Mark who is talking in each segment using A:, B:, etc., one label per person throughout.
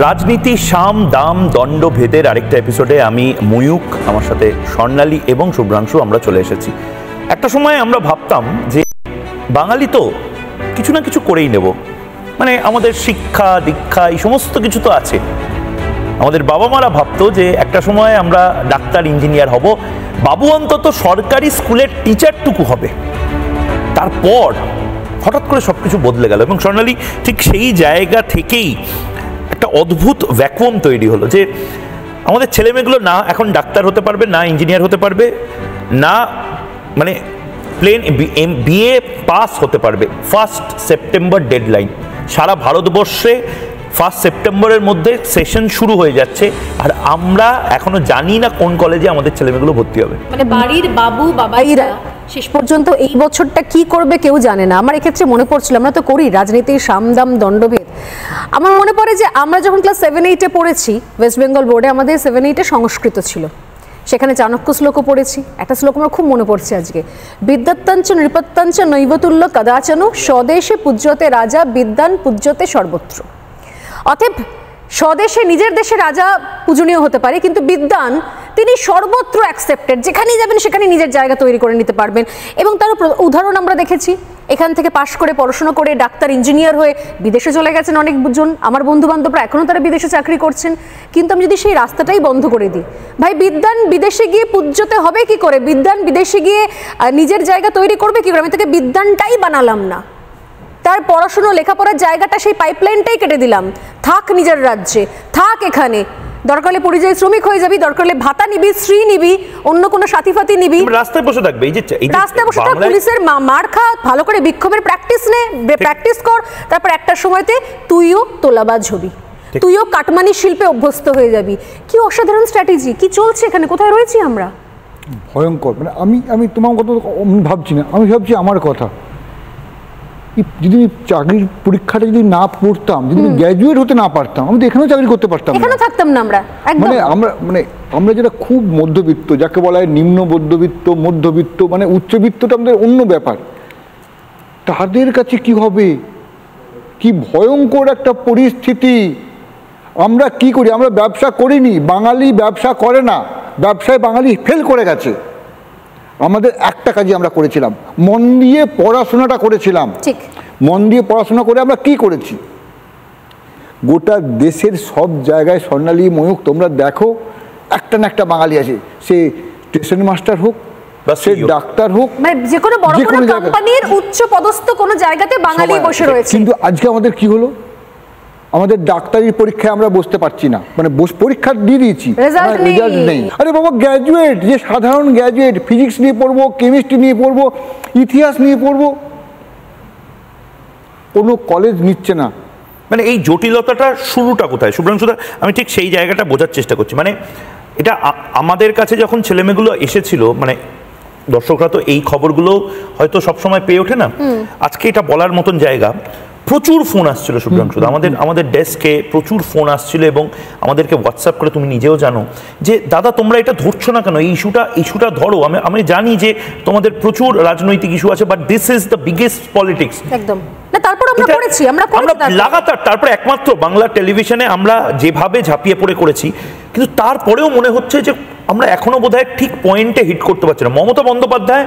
A: রাজনীতি সাম দাম দণ্ড ভেদের আরেকটা এপিসোডে আমি ময়ূক, আমার সাথে স্বর্ণালী এবং শুভ্রাংশু আমরা চলে এসেছি। একটা সময় আমরা ভাবতাম যে বাঙালি তো কিছু না কিছু করেই নেব, মানে আমাদের শিক্ষা দীক্ষা এই সমস্ত কিছু তো আছে। আমাদের বাবা মারা ভাবতো যে একটা সময় আমরা ডাক্তার ইঞ্জিনিয়ার হব, বাবু অন্তত সরকারি স্কুলের টিচারটুকু হবে। তারপর হঠাৎ করে সব কিছু বদলে গেল এবং স্বর্ণালী ঠিক সেই জায়গা থেকেই একটা অদ্ভুত ভ্যাকুয়াম তৈরি হলো যে আমাদের ছেলেমেয়েগুলো না এখন ডাক্তার হতে পারবে, না ইঞ্জিনিয়ার হতে পারবে, না মানে প্লেন বিএ পাস হতে পারবে। 1 সেপ্টেম্বর ডেডলাইন, সারা ভারতবর্ষে 1 সেপ্টেম্বরের মধ্যে সেশন শুরু হয়ে যাচ্ছে, আর আমরা এখনো জানি না কোন কলেজে আমাদের ছেলেমেয়েগুলো ভর্তি হবে।
B: মানে বাড়ির বাবু বাবাইরা শেষ পর্যন্ত এই বছরটা কি করবে কেউ জানে না। আমার এক্ষেত্রে মনে পড়ছিল, আমরা তো করি রাজনীতির সামদাম দণ্ডভেদ। আমার মনে পড়ে যে আমরা যখন ক্লাস 7-8-এ পড়েছি ওয়েস্ট বেঙ্গল বোর্ডে, আমাদের 7-8-এ সংস্কৃত ছিল, সেখানে চাণক্য শ্লোকও পড়েছি। একটা শ্লোক আমার খুব মনে পড়ছে আজকে, বিদ্যাত্তাঞ্চ নৃপত্তাঞ্চ নৈবতুল্য কদাচনু স্বদেশে পূজ্যতে রাজা বিদ্যান পূজ্যতে সর্বত্র। অতএব স্বদেশে নিজের দেশে রাজা পূজনীয় হতে পারে, কিন্তু বিদ্যান তিনি সর্বত্র অ্যাকসেপ্টেড, যেখানেই যাবেন সেখানে নিজের জায়গা তৈরি করে নিতে পারবেন। এবং তার উদাহরণ আমরা দেখেছি, এখান থেকে পাশ করে পড়াশোনা করে ডাক্তার ইঞ্জিনিয়ার হয়ে বিদেশে চলে গেছেন অনেকজন। আমার বন্ধু বান্ধবরা এখনও তারা বিদেশে চাকরি করছেন। কিন্তু আমি যদি সেই রাস্তাটাই বন্ধ করে দিই, ভাই বিদ্যান বিদেশে গিয়ে পূজ্যতে হবে কি করে, বিদ্যান বিদেশে গিয়ে নিজের জায়গা তৈরি করবে কি করে, আমি তাকে বিদ্যানটাই বানালাম না, তার পড়াশুনো লেখাপড়ার জায়গাটা সেই পাইপলাইনটাই কেটে দিলাম, থাক নিজের রাজ্যে, থাক এখানে, দরকার হলে পরিযায়ী শ্রমিক হয়ে যাবি, দরকার হলে ভাতা নিবি, শ্রী নিবি, অন্য কোনো সাথী ফাতি নিবি,
A: রাস্তায় বসে থাকবে, এই যে
B: রাস্তায় বসে থাক, পুলিশের মার খা, ভালো করে বিক্ষোভের প্র্যাকটিস কর, তারপর একটা সময়তে তুইও তোলাবাজ হবি, তুইও কাটমানি শিল্পে অভ্যস্ত হয়ে যাবি। কি অসাধারণ স্ট্র্যাটেজি, কি চলছে এখানে, কোথায় রয়েছি আমরা?
C: ভয়ঙ্কর। মানে আমি তোমার কথা ভাবছি না, আমি ভাবছি আমার কথা। যদি চাকরির পরীক্ষাটা যদি না পড়তাম, যদি গ্র্যাজুয়েট হতে না পারতাম, আমি তো এখানেও চাকরি করতে পারতাম,
B: এখানে থাকতাম না আমরা।
C: আমরা যেটা খুব মধ্যবিত্ত, যাকে বলা হয় নিম্ন মধ্যবিত্ত, মধ্যবিত্ত, মানে উচ্চবিত্তটা আমাদের অন্য ব্যাপার। তাদের কাছে কি হবে, কি ভয়ঙ্কর একটা পরিস্থিতি। আমরা কি করি, আমরা ব্যবসা করিনি, বাঙালি ব্যবসা করে না, ব্যবসায় বাঙালি ফেল করে গেছে। আমাদের একটা কাজই আমরা করেছিলাম, মন দিয়ে পড়াশোনাটা করেছিলাম।
B: ঠিক,
C: মন দিয়ে পড়াশোনা করে আমরা কি করেছি, গোটা দেশের সব জায়গায় স্বর্ণালী ময়ূক তোমরা দেখো একটা না একটা বাঙালি আছে, সে স্টেশন মাস্টার হোক বা সে ডাক্তার হোক,
B: মানে যে কোনো বড় বড় কোম্পানির উচ্চ পদস্থ কোনো জায়গাতে বাঙালি বসে রয়েছে।
C: কিন্তু আজকে আমাদের কি হলো, আমাদের ডাক্তারির পরীক্ষায় আমরা বসতে পারছি না, মানে পরীক্ষা দিয়ে দিয়েছি, রেজাল্ট নেই। আরে বাবা, গ্র্যাজুয়েট, যে সাধারণ গ্র্যাজুয়েট, ফিজিক্স নিয়ে পড়বো, কেমিস্ট্রি নিয়ে পড়বো, ইতিহাস নিয়ে পড়বো, কোনো কলেজ নিচ্ছে না।
A: মানে এই জটিলতাটা শুরুটা কোথায় শুভ্রাংশুদা, আমি ঠিক সেই জায়গাটা বোঝার চেষ্টা করছি। মানে এটা আমাদের কাছে যখন ছেলেমেয়েগুলো এসেছিল, মানে দর্শকরা তো এই খবরগুলো হয়তো সবসময় পেয়ে ওঠে না, আজকে এটা বলার মতন জায়গা। প্রচুর ফোন আসছিল শুভ্রাংশুদা, আমাদের ডেস্কে প্রচুর ফোন আসছিল এবং আমাদেরকে হোয়াটসঅ্যাপ করে, তুমি নিজেও জানো যে দাদা তোমরা এটা ধরছো না কেন, এই ইস্যুটা ধরো। আমি জানি যে তোমাদের প্রচুর রাজনৈতিক ইস্যু আছে, but this is the biggest politics.
B: একদম না, তারপর আমরা করেছি, আমরা
A: লাগাতার, তারপরে একমাত্র বাংলা টেলিভিশনে আমরা যেভাবে ঝাঁপিয়ে পড়ে করেছি, কিন্তু তারপরেও মনে হচ্ছে যে আমরা এখনো বোধহয় ঠিক পয়েন্টে হিট করতে পারছি না। মমতা বন্দ্যোপাধ্যায়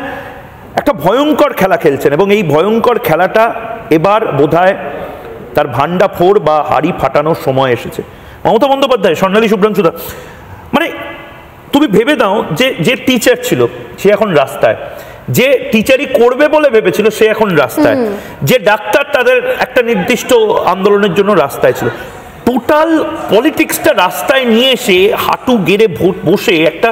A: একটা ভয়ঙ্কর খেলা খেলছেন এবং এই ভয়ঙ্কর খেলাটা এবার বোধহয় তার ভান্ডা ফোড় বা হাড়ি ফাটানোর সময় এসেছে। মমতা বন্দ্যোপাধ্যায়, স্বর্ণালী শুভ্রাংশুদা, মানে তুমি ভেবে দাও যে টিচার ছিল সে এখন রাস্তায়, যে টিচারই করবে বলে ভেবেছিল সে এখন রাস্তায়, যে ডাক্তার তাদের একটা নির্দিষ্ট আন্দোলনের জন্য রাস্তায় ছিল, টোটাল পলিটিক্সটা রাস্তায় নিয়ে এসে হাঁটু গেড়ে বসে একটা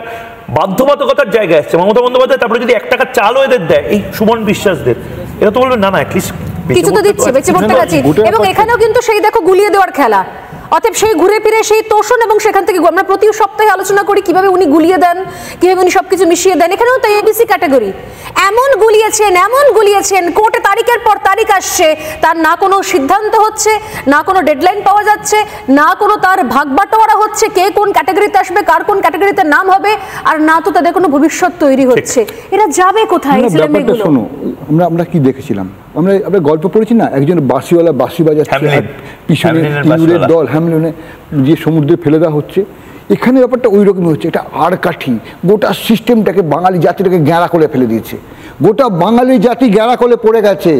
A: বাধ্যবাধকতার জায়গায় আসছে মমতা বন্দ্যোপাধ্যায়। তারপরে যদি 1 টাকা চালও এদের দেয়, এই সুমন বিশ্বাসদের, এরা তো বলবে না না অ্যাটলিস্ট
B: কিছু তো দিচ্ছে, বেঁচে পড়তে পারছি। এবং এখানেও কিন্তু সেই দেখো গুলিয়ে দেওয়ার খেলা, অতএব সেই ঘুরে ফিরে সেই তোষণ, এবং সেখান থেকে আমরা প্রতি সপ্তাহে আলোচনা করি কিভাবে উনি গুলিয়ে দেন, কিভাবে উনি সবকিছু মিশিয়ে দেন। এখানেও তো এবিসি ক্যাটাগরি, এমন গুলিয়েছেন, কোর্টে তারিখের পর তারিখ আসছে, তার না কোনো সিদ্ধান্ত হচ্ছে, না কোনো ডেডলাইন পাওয়া যাচ্ছে, না কোনো তার ভাগ বাটোয়ারা হচ্ছে, কে কোন ক্যাটাগরিতে আসবে, কার কোন ক্যাটাগরিতে নাম হবে, আর না তো তাদের কোনো ভবিষ্যৎ তৈরি হচ্ছে। এরা যাবে কোথায় ছেলেমেয়েগুলো?
C: শোনো, আমরা কি দেখেছিলাম, আমরা গল্প পড়েছি না, একজন বাঁশিওয়ালা বাঁশি বাজাচ্ছে, পিছনে ইঁদুরের দল, হ্যামলেনে যে সমুদ্রে ফেলে দেওয়া হচ্ছে। এখানে ব্যাপারটা ওই রকমই হচ্ছে, এটা আড়কাঠি গোটা সিস্টেমটাকে, বাঙালি জাতিটাকে গ্যাঁড়া করে ফেলে দিয়েছে। গোটা বাঙালি জাতি গ্যাঁড়া করে পড়ে গেছে,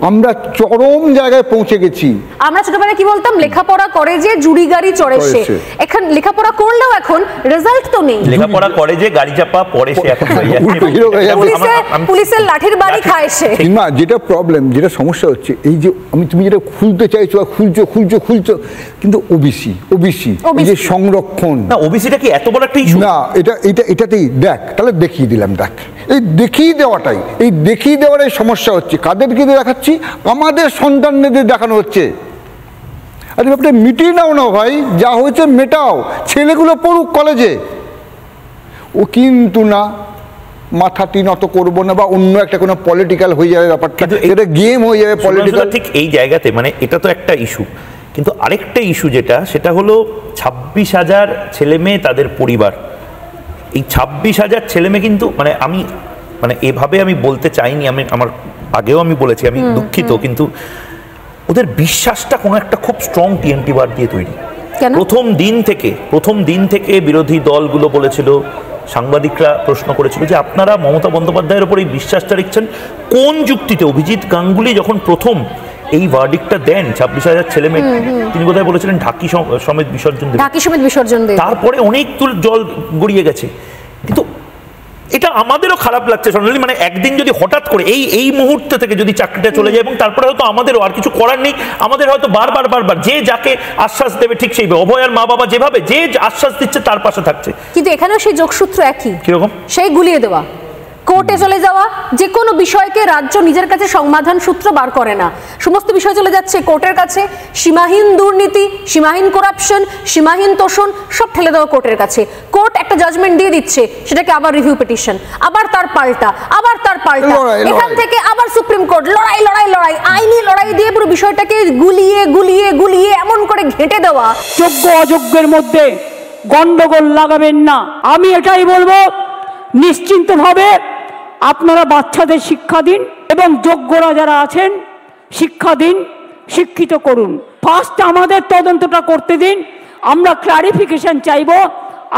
C: আমরা চরম জায়গায় পৌঁছে গেছি।
B: আমরা ছোটবেলায় কি বলতাম, লেখাপড়া করে যে জুড়ি গাড়ি চড়ে সে। এখন লেখাপড়া করলেও এখন রেজাল্ট তো নেই।
A: লেখাপড়া করে যে গাড়ি চাপা পরে সে এখন
B: পুলিশের লাঠির বাড়ি খায় সে।
C: না, যেটা প্রবলেম, যেটা সমস্যা হচ্ছে, এই যে তুমি যেটা খুলতে চাইছো আর খুলছো, কিন্তু ওবিসি এই যে সংরক্ষণ,
A: না ওবিসিটা কি এত বড় একটা ইস্যু?
C: না, এটাতেই দেখ, তাহলে দেখিয়ে দিলাম, দেখ এই দেখিয়ে দেওয়াটাই সমস্যা হচ্ছে। কাদেরকে দেখাচ্ছি? আমাদের সন্তানদের দেখানো হচ্ছে। আরে ব্যাপারটা মিটিয়ে নাও না ভাই, যা হয়েছে মেটাও, ছেলেগুলো পড়ুক কলেজে। ও কিন্তু না, মাথাটি নত করবো না, বা অন্য একটা কোনো পলিটিক্যাল হয়ে যাবে ব্যাপারটা, এটা গেম হয়ে যাবে পলিটিক্যাল।
A: ঠিক এই জায়গাতে মানে এটা তো একটা ইস্যু, কিন্তু আরেকটা ইস্যু সেটা হলো 26,000 ছেলে মেয়ে, তাদের পরিবার। এই 26,000 ছেলে মেয়ে কিন্তু মানে এভাবে আমি বলতে চাইনি, আমার আগেও আমি বলেছি, আমি দুঃখিত, কিন্তু ওদের বিশ্বাসটা কোনো একটা খুব স্ট্রং টিএমটি বার দিয়ে তৈরি। প্রথম দিন থেকে বিরোধী দলগুলো বলেছিল, সাংবাদিকরা প্রশ্ন করেছিল যে আপনারা মমতা বন্দ্যোপাধ্যায়ের উপর এই বিশ্বাসটা রেখেছেন কোন যুক্তিতে? অভিজিৎ গাঙ্গুলি যখন প্রথম এই ভার্ডিক্টটা দেন 26,000 ছেলে মেয়ে, তিনি বোধহয় বলেছিলেন ঢাকি সমেত বিসর্জন দেন। তারপরে অনেক দূর জল গড়িয়ে গেছে, কিন্তু এটা আমাদেরও খারাপ লাগছে সোনালি। মানে একদিন যদি হঠাৎ করে এই মুহূর্তে থেকে যদি চাকরিটা চলে যায়, এবং তারপরে হয়তো আমাদেরও আর কিছু করার নেই, আমাদের হয়তো বারবার যে যাকে আশ্বাস দেবে ঠিক সেইভাবে, অভয়ার মা বাবা যেভাবে যে আশ্বাস দিচ্ছে তার পাশে থাকছে।
B: কিন্তু এখানেও সেই যোগসূত্র একই,
A: কিরকম?
B: সেই গুলিয়ে দেওয়া, কোর্টে চলে যাওয়া, যে কোনো বিষয়কে রাজ্য নিজের কাছে সমাধান সূত্র বার করে না, সমস্ত বিষয় চলে যাচ্ছে কোর্টের কাছে। সীমাহীন দুর্নীতি, সীমাহীন করাপশন, সীমাহীন তোষণ সব ঠেলে দেওয়া কোর্টের কাছে। কোর্ট একটা জাজমেন্ট দিয়ে দিচ্ছে, সেটাকে আবার রিভিউ পিটিশন, আবার তার পাল্টা, এখান থেকে আবার সুপ্রিম কোর্ট, লড়াই, আইনি লড়াই দিয়ে পুরো বিষয়টাকে গুলিয়ে এমন করে ঘেঁটে দেওয়া।
D: যোগ্য অযোগ্যের মধ্যে গন্ডগোল লাগাবেন না, আমি এটাই বলবো। নিশ্চিন্তভাবে আপনারা বাচ্চাদের শিক্ষা দিন, এবং যোগ্যরা যারা আছেন শিক্ষা দিন, শিক্ষিত করুন। ফার্স্ট আমাদের তদন্তটা করতে দিন, আমরা ক্লারিফিকেশন চাইব,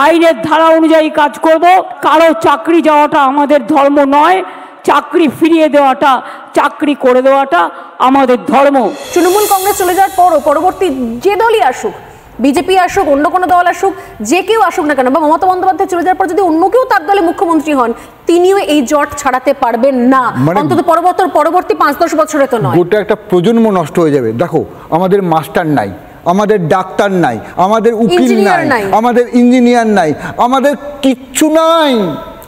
D: আইনের ধারা অনুযায়ী কাজ করব। কারো চাকরি যাওয়াটা আমাদের ধর্ম নয়, চাকরি ফিরিয়ে দেওয়াটা, চাকরি করে দেওয়াটা আমাদের ধর্ম।
B: তৃণমূল কংগ্রেস চলে যাওয়ার পরও পরবর্তী যে দলই আসুক, বিজেপি আসুক, অন্য কোনো দল আসুক, যে কেউ আসুক না কেন, বা মমতা বন্দ্যোপাধ্যায় চলে যাওয়ার পর যদি অন্য কেউ তার দলে মুখ্যমন্ত্রী হন, তিনিও এই জট ছাড়াতে পারবেন না, অন্তত পরবর্তী 5-10 বছরে তো নয়।
C: গোটা একটা প্রজন্ম নষ্ট হয়ে যাবে। দেখো, আমাদের মাস্টার নাই, আমাদের ডাক্তার নাই, আমাদের উকিল নাই, আমাদের ইঞ্জিনিয়ার নাই, আমাদের কিচ্ছু নাই।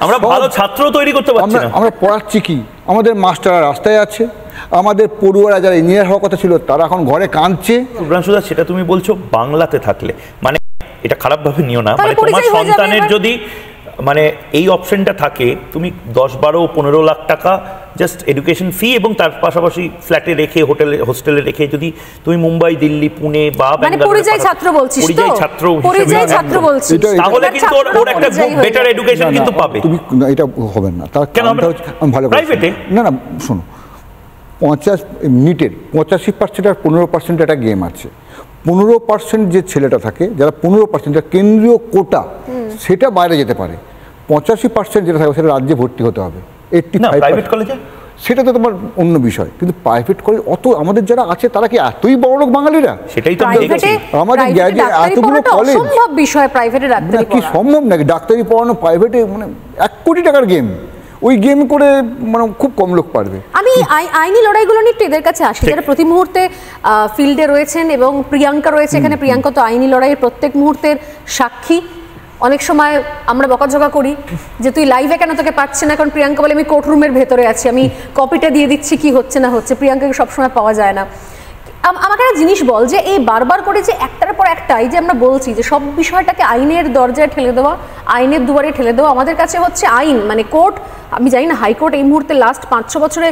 A: আমরা ভালো ছাত্র তৈরি করতে পারছি না।
C: আমরা পড়াচ্ছি কি? আমাদের মাস্টাররা রাস্তায় আছে, আমাদের পড়ুয়ারা যারা ইঞ্জিনিয়ার হওয়ার কথা ছিল তারা এখন ঘরে কাঁদছে।
A: শুভ্রাংশুদা, সেটা তুমি বলছো বাংলাতে থাকলে, মানে এটা খারাপভাবে নিও না, মানে তোমার সন্তানের যদি মানে এই অপশনটা থাকে, তুমি 10-12-15 লাখ টাকা জাস্ট এডুকেশন ফি, এবং তার পাশাপাশি ফ্ল্যাটে রেখে, হোস্টেলে রেখে যদি তুমি মুম্বাই, দিল্লি, পুনে বা
B: পরিযায়ী ছাত্র বলছিস,
A: তাহলে কিন্তু ওর একটা বেটার এডুকেশন কিন্তু পাবে।
C: তুমি এটা হবে না, তার কারণটা হচ্ছে আমি ভালো
A: প্রাইভেটে
C: না, শোনো, 50 মিনিটের 85% আর 15% একটা গেম আছে। 15% যে ছেলেটা থাকে, যারা 15% কেন্দ্রীয় কোটা, সেটা বাইরে যেতে পারে। 85% যেটা থাকে সেটা রাজ্যে ভর্তি হতে হবে।
A: 85%
C: সেটা তো তোমার অন্য বিষয়, কিন্তু প্রাইভেট কলেজ অত আমাদের যারা আছে তারা কি এতই বড় লোক বাঙালিরা?
A: সেটাই তো দেখছি
C: আমাদের এতগুলো কলেজ,
B: অসম্ভব বিষয় প্রাইভেটে ডাক্তারি
C: কি সম্ভব নাকি ডাক্তারি পড়ানো প্রাইভেটে? মানে 1 কোটি টাকার গেম, ওই গেম করে মানে খুব কম লোক পারবে।
B: আমি আইনি লড়াইগুলো নিয়ে এদের কাছে আসি, যারা প্রতি মুহূর্তে ফিল্ডে রয়েছেন, এবং প্রিয়াঙ্কা রয়েছে এখানে। প্রিয়াঙ্কা তো আইনি লড়াইয়ের প্রত্যেক মুহূর্তের সাক্ষী। অনেক সময় আমরা বকাঝকা করি যে তুই লাইভে কেন, তোকে পাচ্ছে না, কারণ প্রিয়াঙ্কা বলে আমি কোর্টরুমের ভেতরে আছি, আমি কপিটা দিয়ে দিচ্ছি কি হচ্ছে না হচ্ছে। প্রিয়াঙ্কাকে সবসময় পাওয়া যায় না। আমাকে একটা জিনিস বল, যে এই বারবার করে যে একটার পর একটা, এই যে আমরা বলছি যে সব বিষয়টাকে আইনের দরজায় ঠেলে দেওয়া, আইনের দুয়ারে ঠেলে দেওয়া, আমাদের কাছে হচ্ছে আইন মানে কোর্ট। আমি জানি না হাইকোর্ট এই মুহূর্তে লাস্ট 5-6 বছরে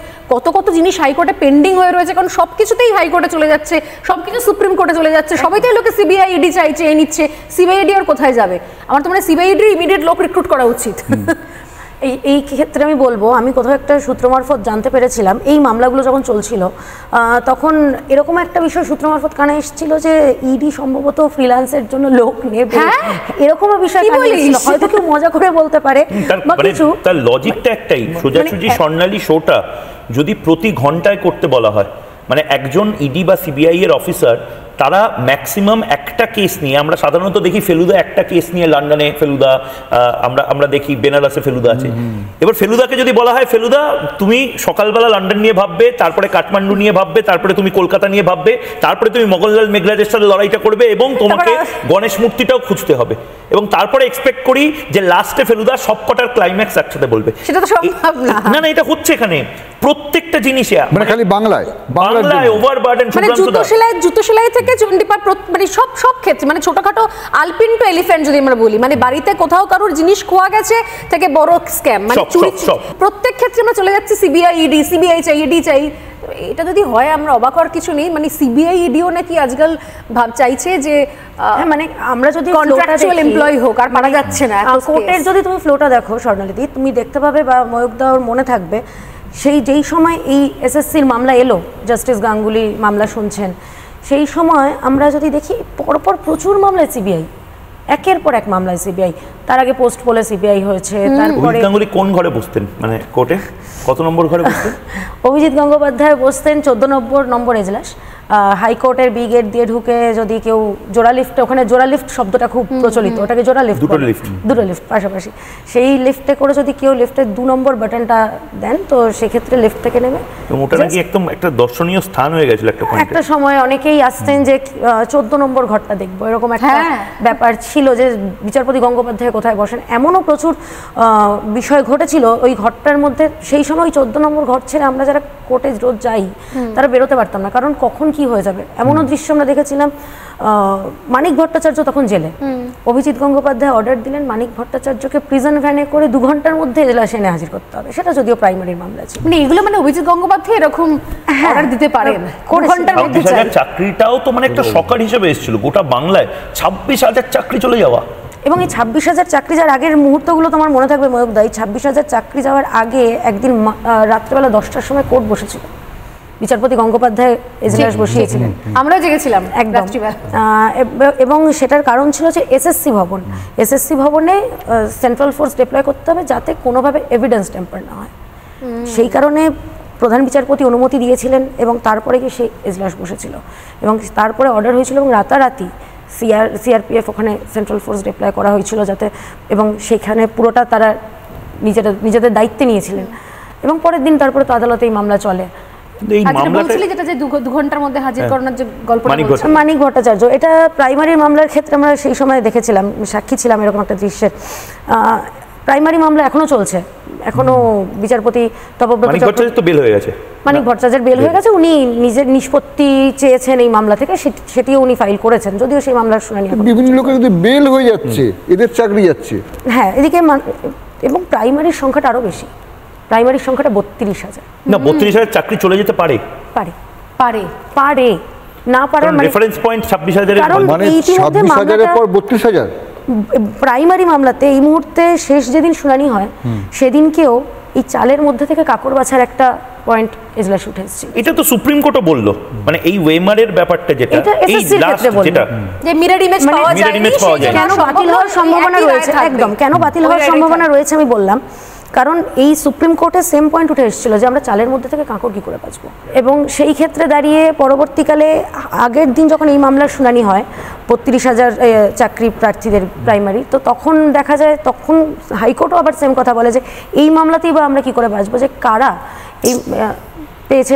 B: কত জিনিস হাইকোর্টে পেন্ডিং হয়ে রয়েছে, কারণ সব কিছুতেই হাইকোর্টে চলে যাচ্ছে, সব কিছু সুপ্রিম কোর্টে চলে যাচ্ছে, সবাইতেই লোকে সিবিআই ইডি চেয়ে নিচ্ছে। সিবিআইডি আর কোথায় যাবে? আমার তো মানে সিবিআইডির ইমিডিয়েট লোক রিক্রুট করা উচিত। এই ক্ষেত্রে আমি বলবো, আমি কোথাও একটা সূত্র মারফত জানতে পেরেছিলাম এই মামলাগুলো যখন চলছিল, তখন এরকম একটা বিষয় সূত্র মারফত কানে এসেছিল যে ইডি সম্ভবত ফ্রিল্যান্সের জন্য লোক নেবে, এরকম বিষয় কানে এসেছিল। হয়তো কেউ মজা করে বলতে পারে বা কিছু।
A: তার লজিকটা একটাই, সোজাসুজি স্বর্ণালী শোটা যদি প্রতি ঘন্টায় করতে বলা হয়, মানে একজন ইডি বা সিবিআই এর অফিসার তারা ম্যাক্সিমাম একটা কেস নিয়ে, আমরা সাধারণত দেখি ফেলুদা একটা কেস নিয়ে লন্ডনে ফেলুদা, আমরা দেখি বেনারসে ফেলুদা আছে। এবার ফেলুদাকে যদি বলা হয় ফেলুদা তুমি সকালবেলা লন্ডন নিয়ে ভাববে, তারপরে কাঠমান্ডু নিয়ে ভাববে, তারপরে তুমি কলকাতা নিয়ে ভাববে, তারপরে তুমি মোগনলাল মেঘরাজের সাথে লড়াইটা করবে এবং তোমাকে গণেশ মূর্তিটাও খুঁজতে হবে, এবং তারপরে এক্সপেক্ট করি যে লাস্টে ফেলুদা সবকটার ক্লাইম্যাক্স একসাথে বলবে।
B: সেটা তো সম্ভব না।
A: না, এটা হচ্ছে এখানে প্রত্যেকটা জিনিসে,
C: মানে খালি বাংলায়
A: ওভারবার্ডেন।
B: মানে জুতো সেলাই থেকে চণ্ডীপাঠ, মানে সব ক্ষেত্রে, মানে ছোটখাটো আলপিন টু এলিফ্যান্ট যদি আমরা বলি, মানে বাড়িতে কোথাও কারোর জিনিস খোয়া গেছে থেকে বড় স্ক্যাম, মানে চুরি, প্রত্যেক ক্ষেত্রে আমরা চলে যাচ্ছি সিবিআই ইডি, সিবিআই চাই ইডি চাই। এটা যদি হয় আমরা অবাক হওয়ার কিছু নেই। মানে সিবিআই ইডিও নাকি আজকাল চাইছে যে মানে আমরা যদি কন্ট্রাকচুয়াল এমপ্লয়ি হোক, আর মারা যাচ্ছে না। কোর্টের যদি তুমি ফ্লোটা দেখো স্বর্ণালীদি, তুমি দেখতে পাবে বা ময়ূকদার মনে থাকবে, যেই সময় এই এসএসসির মামলা এলো, জাস্টিস গাঙ্গুলি মামলা শুনছেন, সেই সময় আমরা যদি দেখি পরপর প্রচুর মামলায় সিবিআই, একের পর এক মামলায় সিবিআই। তার আগে পোস্ট পোলে সিবিআই হয়েছে। তারপরে
A: গাঙ্গুলি কোন ঘরে বসতেন, মানে কোর্টে কত নম্বর ঘরে বসতেন?
B: অভিজিৎ গঙ্গোপাধ্যায় বসতেন 14 নম্বর এজলাস। হাইকোর্টের বি গেট দিয়ে ঢুকে যদি কেউ জোড়া লিফটে, ওখানে জোড়া লিফট শব্দটা খুব প্রচলিত, ওটাকে জোড়া লিফট, দুটো লিফট পাশাপাশি, সেই লিফটে করে যদি কেউ লিফটের 2 নম্বর বাটনটা দেন, তো সেক্ষেত্রে লিফট থেকে নেমে
A: ওটা নাকি একদম একটা দর্শনীয় স্থান হয়ে গেছিল একটা
B: সময়। অনেকেই আসতেন যে 14 নম্বর ঘরটা দেখবো, এরকম একটা ব্যাপার ছিল যে বিচারপতি গঙ্গোপাধ্যায় কোথায় বসেন। এমনও প্রচুর বিষয় ঘটেছিল ওই ঘরটার মধ্যে। সেই সময় 14 নম্বর ঘর ছেড়ে আমরা যারা কোর্টে রোজ যাই তারা বেরোতে পারতাম না, কারণ কখন কি হয়ে যাবে। এমনও দৃশ্য আমরা দেখেছিলাম, মানিক ভট্টাচার্য তখন জেলে, অভিজিৎ গঙ্গোপাধ্যায় অর্ডার দিলেন মানিক ভট্টাচার্যকে প্রিজন ভ্যানে করে 2 ঘন্টার মধ্যে এজলাসে এনে হাজির করতে হবে, সেটা যদিও প্রাইমারির মামলা ছিল। মানে এগুলো মানে অভিজিৎ গঙ্গোপাধ্যায় এরকম অর্ডার দিতে পারেন। 2 ঘন্টার মধ্যে
A: চাকরিটাও তো মানে একটা সকার হিসেবে এসেছিল গোটা বাংলায়, 26,000 চাকরি চলে যাওয়া।
B: এবং এই 26,000 চাকরি যাওয়ার আগের মুহূর্তগুলো তোমার মনে থাকবে ময়ূকদা, এই 26,000 চাকরি যাওয়ার আগে একদিন রাত্রেবেলা 10টার সময় কোর্ট বসেছিল, বিচারপতি গঙ্গোপাধ্যায় এজলাস বসিয়েছিলেন, আমরাও জেগেছিলাম একদম। এবং সেটার কারণ ছিল যে এসএসসি ভবনে সেন্ট্রাল ফোর্স ডিপ্লয় করতে হবে যাতে কোনোভাবে এভিডেন্স টেম্পার না হয়। সেই কারণে প্রধান বিচারপতি অনুমতি দিয়েছিলেন এবং তারপরে গিয়ে সেই এজলাস বসেছিল এবং তারপরে অর্ডার হয়েছিল এবং রাতারাতি সিআরপিএফ ওখানে সেন্ট্রাল ফোর্স ডিপ্লয় করা হয়েছিল যাতে, এবং সেখানে পুরোটা তারা নিজেদের দায়িত্বে নিয়েছিলেন এবং পরের দিন তারপরে তো আদালতে এই মামলা চলে। মানিক ভট্টাচার্য, এটা প্রাইমারি মামলার ক্ষেত্রে আমরা সেই সময় দেখেছিলাম, সাক্ষী ছিলাম এরকম একটা দৃশ্যের। প্রাইমারি মামলা এখনো চলছে, এখনো বিচারপতি
A: মানিক
B: ভট্টাচার্যের বেল হয়ে গেছে। উনি নিজের নিষ্পত্তি চেয়েছেন এই মামলা থেকে, সেটিও উনি ফাইল করেছেন, যদিও সেই মামলার শুনানি
C: বিভিন্ন লোকের যদি বেল হয়ে যাচ্ছে, এদের চাকরি যাচ্ছে।
B: হ্যাঁ, এদিকে এবং প্রাইমারির সংখ্যাটা আরো বেশি, প্রাইমারির সংখ্যাটা 32,000।
A: না, 32,000 চাকরি চলে যেতে পারে
B: না পারে, মানে
A: রেফারেন্স পয়েন্ট 26,000,
C: মানে 26,000-এর পর 32,000
B: প্রাইমারি মামলাতে এই মুহূর্তে শেষ যেদিন শুনানি হয় সেদিনকেও এই চালের মধ্যে থেকে কাকর বাছার একটা পয়েন্ট এজলাস উঠে এসেছে।
A: এটা তো সুপ্রিম কোর্টও বললো, মানে এই ওয়েমারের ব্যাপারটা যেটা এই লাস্ট যেটা
B: যে মিরর ইমেজ পাওয়া যায়, কেন বাতিল হওয়ার সম্ভাবনা রয়েছে, একদম কেন বাতিল হওয়ার সম্ভাবনা রয়েছে আমি বললাম, কারণ এই সুপ্রিম কোর্টে সেম পয়েন্ট উঠে এসেছিল যে আমরা চালের মধ্যে থেকে কাঁকড় কী করে বাঁচবো। এবং সেই ক্ষেত্রে দাঁড়িয়ে পরবর্তীকালে আগের দিন যখন এই মামলার শুনানি হয় 32,000 চাকরি প্রার্থীদের প্রাইমারি, তো তখন দেখা যায় তখন হাইকোর্টও আবার সেম কথা বলে যে এই মামলাতেই বা আমরা কী করে বাঁচবো, যে কারা এই পেয়েছে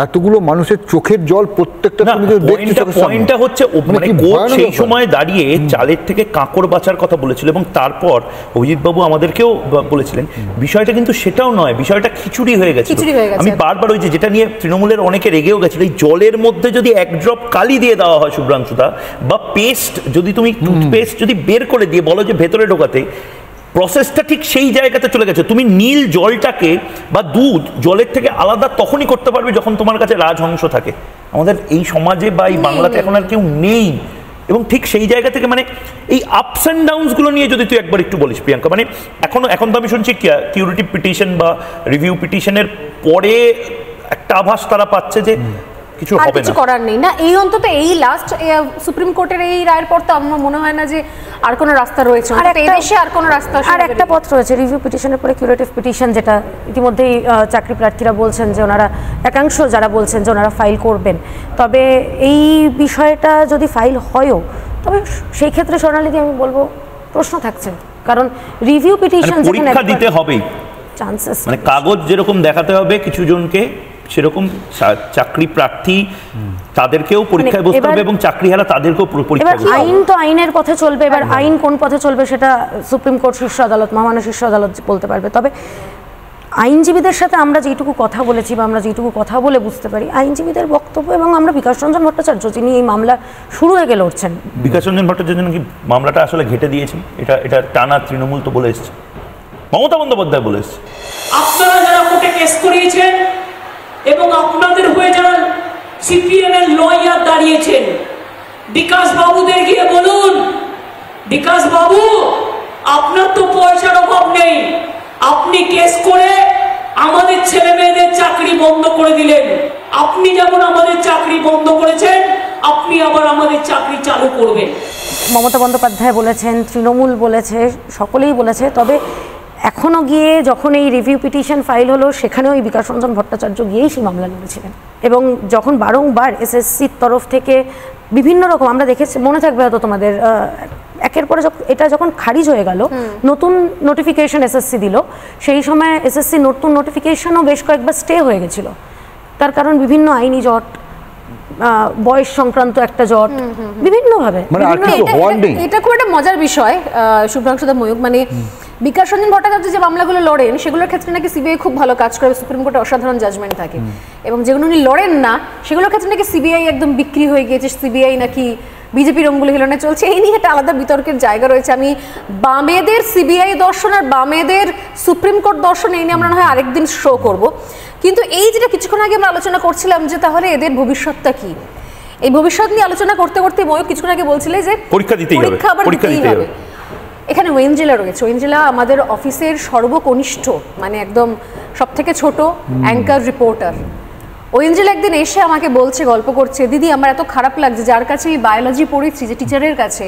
C: এতগুলো মানুষের চোখের জল প্রত্যেকটা।
A: পয়েন্টটা হচ্ছে মানে কোর্ট সেই সময় দাঁড়িয়ে চালের থেকে কাঁকড় বাঁচার কথা বলেছিল এবং তারপর অভিজিৎ বাবু আমাদেরকেও বলেছিলেন বিষয়টা কিন্তু সেটাও নয়, বিষয়টা খিচুড়ি হয়ে গেছে। আমি বারবার ওই যেটা নিয়ে তৃণমূলের অনেকে রেগেও গেছিল, এই জলের মধ্যে যদি 1 ড্রপ কালি দিয়ে দেওয়া হয় শুভ্রাংশুদা, বা পেস্ট যদি তুমি টুথপেস্ট যদি বের করে দিয়ে বলো যে ভেতরে ঢোকাতে, প্রসেসটা ঠিক সেই জায়গাতে চলে গেছে। তুমি নীল জলটাকে বা দুধ জলের থেকে আলাদা তখনই করতে পারবে যখন তোমার কাছে রাজহংস থাকে। আমাদের এই সমাজে বা এই বাংলাতে এখন আর কেউ নেই এবং ঠিক সেই জায়গা থেকে মানে এই আপস অ্যান্ড ডাউনসগুলো নিয়ে যদি তুই একবার একটু বলিস প্রিয়াঙ্কা, মানে এখন তো আমি শুনছি কিউরিটিভ পিটিশন বা রিভিউ পিটিশনের পরে একটা আভাস তারা পাচ্ছে যে কিছু
B: আর
A: হবে
B: কিছু
A: না।
B: করার নেই না, এই অন্তত এই লাস্ট সুপ্রিম কোর্টের এই রায়ের পর তো আমার মনে হয় না যে আর কোনো রাস্তা রয়েছে,
E: আর
B: এই দেশে আর কোনো রাস্তা
E: আর একটা পথ রয়েছে রিভিউ পিটিশনের পরে কিউরেটিভ পিটিশন, যেটা ইতিমধ্যেই চাকরি প্রার্থীরা বলছেন যে ওনারা একাংশ যারা বলছেন যে ওনারা ফাইল করবেন। তবে এই বিষয়টা যদি ফাইল হয়ও, তবে সেই ক্ষেত্রে স্বর্ণালীদি আমি বলবো প্রশ্ন থাকছে, কারণ রিভিউ পিটিশন
A: মানে পরীক্ষা দিতে হবেই,
E: চান্সেস
A: মানে কাগজ যেরকম দেখাতে হবে কিছু জনকে, সেরকম চাকরি প্রার্থী তাদেরকেও পরীক্ষায় বসতে হবে এবং চাকরিহারা তাদেরকেও পরীক্ষা দিতে হবে।
E: আইন তো আইনের পথে চলবে, এবার আইন কোন পথে চলবে সেটা সুপ্রিম কোর্ট, শীর্ষ আদালত, মহামান্য শীর্ষ আদালত বলতে পারবে। তবে আইনজীবীদের সাথে আমরা যেটুকু কথা বলেছি বা আমরা যেটুকু কথা বলে বুঝতে পারি, আইনজীবীদের বক্তব্য, এবং আমরা বিকাশ রঞ্জন ভট্টাচার্য যিনি এই মামলা শুরু হয়ে গেলে লড়ছেন,
A: বিকাশ রঞ্জন ভট্টাচার্য নাকি মামলাটা আসলে ঘেটে দিয়েছেন, এটা টানা তৃণমূল তো বলে এসছে, মমতা বন্দ্যোপাধ্যায় বলে এসছে।
D: আপনারা যারা কোর্টে কেস করিয়েছেন এবং আপনাদের হয়ে যারা সিপিএম এর লয়ার দাঁড়িয়েছেন, বিকাশ বাবুদের গিয়ে বলুন, বিকাশ বাবু আপনার তো পয়সার অভাব নেই, আপনি কেস করে আমাদের ছেলে মেয়েদের চাকরি বন্ধ করে দিলেন, আপনি যেমন আমাদের চাকরি বন্ধ করেছেন আপনি আবার আমাদের চাকরি চালু করবেন।
E: মমতা বন্দ্যোপাধ্যায় বলেছেন, তৃণমূল বলেছে, সকলেই বলেছে। তবে এখনও গিয়ে যখন এই রিভিউ পিটিশন ফাইল হলো, সেখানেও এই বিকাশ রঞ্জন ভট্টাচার্য গিয়েই সেই মামলা লড়েছিলেন। এবং যখন বারংবার এসএসসির তরফ থেকে বিভিন্ন রকম, আমরা দেখেছি, মনে থাকবে হয়তো তোমাদের, একের পরে এটা যখন খারিজ হয়ে গেল, নতুন নোটিফিকেশন এসএসসি দিল, সেই সময় এসএসসি নতুন নোটিফিকেশনও বেশ কয়েকবার স্টে হয়ে গেছিল। তার কারণ বিভিন্ন আইনি জট, বয়স সংক্রান্ত একটা জট, বিভিন্নভাবে।
C: মানে আর কিছু হওয়ার নেই।
B: এটা খুব একটা মজার বিষয় শুভ্রাংশুদা ময়ূক, মানে বিকাশ রঞ্জন ভট্টাচার্য যে মামলাগুলো লড়েন সেগুলোর ক্ষেত্রে নাকি সিবিআই খুব ভালো কাজ করে, সুপ্রিম কোর্টে অসাধারণ জাজমেন্ট থাকে, এবং যেগুলো উনি লড়েন না সেগুলোর ক্ষেত্রে নাকি সিবিআই একদম বিক্রি হয়ে গিয়েছে, সিবিআই নাকি বিজেপির অঙ্গুলি হিলনে চলছে। এই নিয়ে একটা আলাদা বিতর্কের জায়গা রয়েছে। আমি বামেদের সিবিআই দর্শন আর বামেদের সুপ্রিম কোর্ট দর্শন এই নিয়ে আমরা না হয় আরেকদিন শো করব, কিন্তু এই যেটা কিছুক্ষণ আগে আমরা আলোচনা করছিলাম যে তাহলে এদের ভবিষ্যৎটা কি, এই ভবিষ্যৎ নিয়ে আলোচনা করতে করতে ময়ূক কিছুক্ষণ আগে বলছিলে যে
A: পরীক্ষা দিতেই হবে,
B: পরীক্ষা দিতেই হবে। এখানে ওয়েঞ্জেলা রয়েছে, ওয়েঞ্জেলা আমাদের অফিসের সর্বকনিষ্ঠ, মানে একদম সব থেকে ছোট অ্যাঙ্কার রিপোর্টার। ওয়েঞ্জেলা একদিন এসে আমাকে বলছে, গল্প করছে, দিদি আমার এত খারাপ লাগছে, যার কাছে আমি বায়োলজি পড়েছি, যে টিচারের কাছে,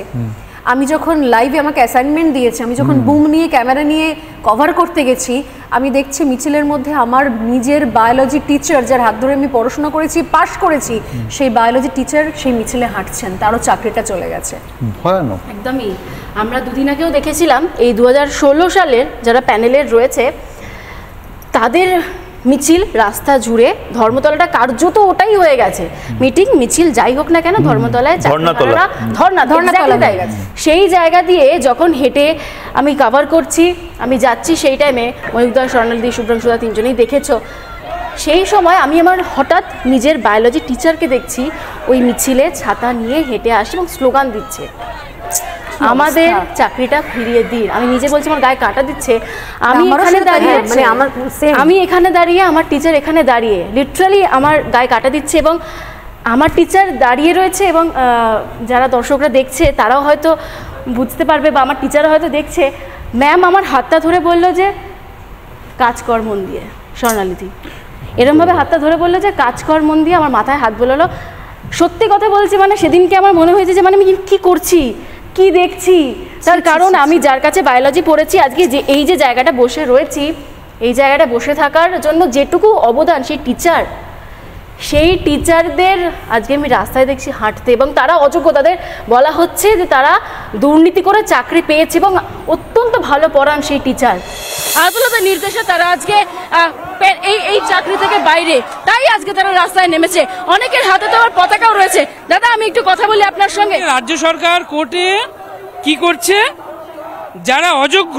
B: আমি যখন লাইভে আমাকে অ্যাসাইনমেন্ট দিয়েছে, আমি যখন বুম নিয়ে ক্যামেরা নিয়ে কভার করতে গেছি, আমি দেখছি মিছিলের মধ্যে আমার নিজের বায়োলজি টিচার, যার হাত ধরে আমি পড়াশোনা করেছি, পাশ করেছি, সেই বায়োলজি টিচার সেই মিছিলে হাঁটছেন, তারও চাকরিটা চলে গেছে।
C: ভয়ানক।
F: একদমই। আমরা দুদিন আগেও দেখেছিলাম এই 2016 সালের যারা প্যানেলের রয়েছে তাদের মিছিল রাস্তা জুড়ে, ধর্মতলাটা কার্যত ওটাই হয়ে গেছে, মিটিং মিছিল যাই হোক না কেন ধর্মতলায় ধর্না, সেই জায়গা দিয়ে যখন হেঁটে আমি কভার করছি, আমি যাচ্ছি, সেই টাইমে ময়ূকদা, স্বর্ণালী, শুভ্রাংশুদা তিনজনেই দেখেছো, সেই সময় আমি আমার হঠাৎ নিজের বায়োলজি টিচারকে দেখছি ওই মিছিলে ছাতা নিয়ে হেঁটে আসে এবং স্লোগান দিচ্ছে, আমাদের চাকরিটা ফিরিয়ে দিন। আমি নিজে বলছি আমার গায়ে কাঁটা দিচ্ছে, আমি এখানে দাঁড়িয়ে, মানে আমি এখানে দাঁড়িয়ে, আমার টিচার এখানে দাঁড়িয়ে, লিটারালি আমার গায়ে কাঁটা দিচ্ছে, এবং আমার টিচার দাঁড়িয়ে রয়েছে, এবং যারা দর্শকরা দেখছে তারাও হয়তো বুঝতে পারবে, বা আমার টিচারও হয়তো দেখছে, ম্যাম আমার হাতটা ধরে বললো যে কাজ কর মন দিয়ে, স্বর্ণালীদি এরমভাবে হাতটা ধরে বললো যে কাজ কর মন দিয়ে, আমার মাথায় হাত বোলালো। সত্যি কথা বলছি, মানে সেদিনকে আমার মনে হয়েছে যে মানে আমি কী করছি, কি দেখছি, তার কারণ আমি যার কাছে বায়োলজি পড়েছি, আজকে যে এই যে জায়গাটা বসে রয়েছি, এই জায়গাটা বসে থাকার জন্য যেটুকু অবদান সেই টিচার, সেই টিচারদের আজকে আমি রাস্তায় দেখছি হাঁটতে, এবং তারা অযোগ্য, তাদের বলা হচ্ছে যে তারা দুর্নীতি করে চাকরি পেয়েছে, এবং অত্যন্ত ভালো পড়ান সেই টিচার, আদালতের নির্দেশে তারা আজকে এই চাকরি থেকে বাইরে, তাই আজকে তারা রাস্তায় নেমেছে, অনেকের হাতে তো আবার পতাকাও রয়েছে। দাদা আমি একটু কথা বলি আপনার সঙ্গে।
G: রাজ্য সরকার কোর্টে কি করছে, যারা অযোগ্য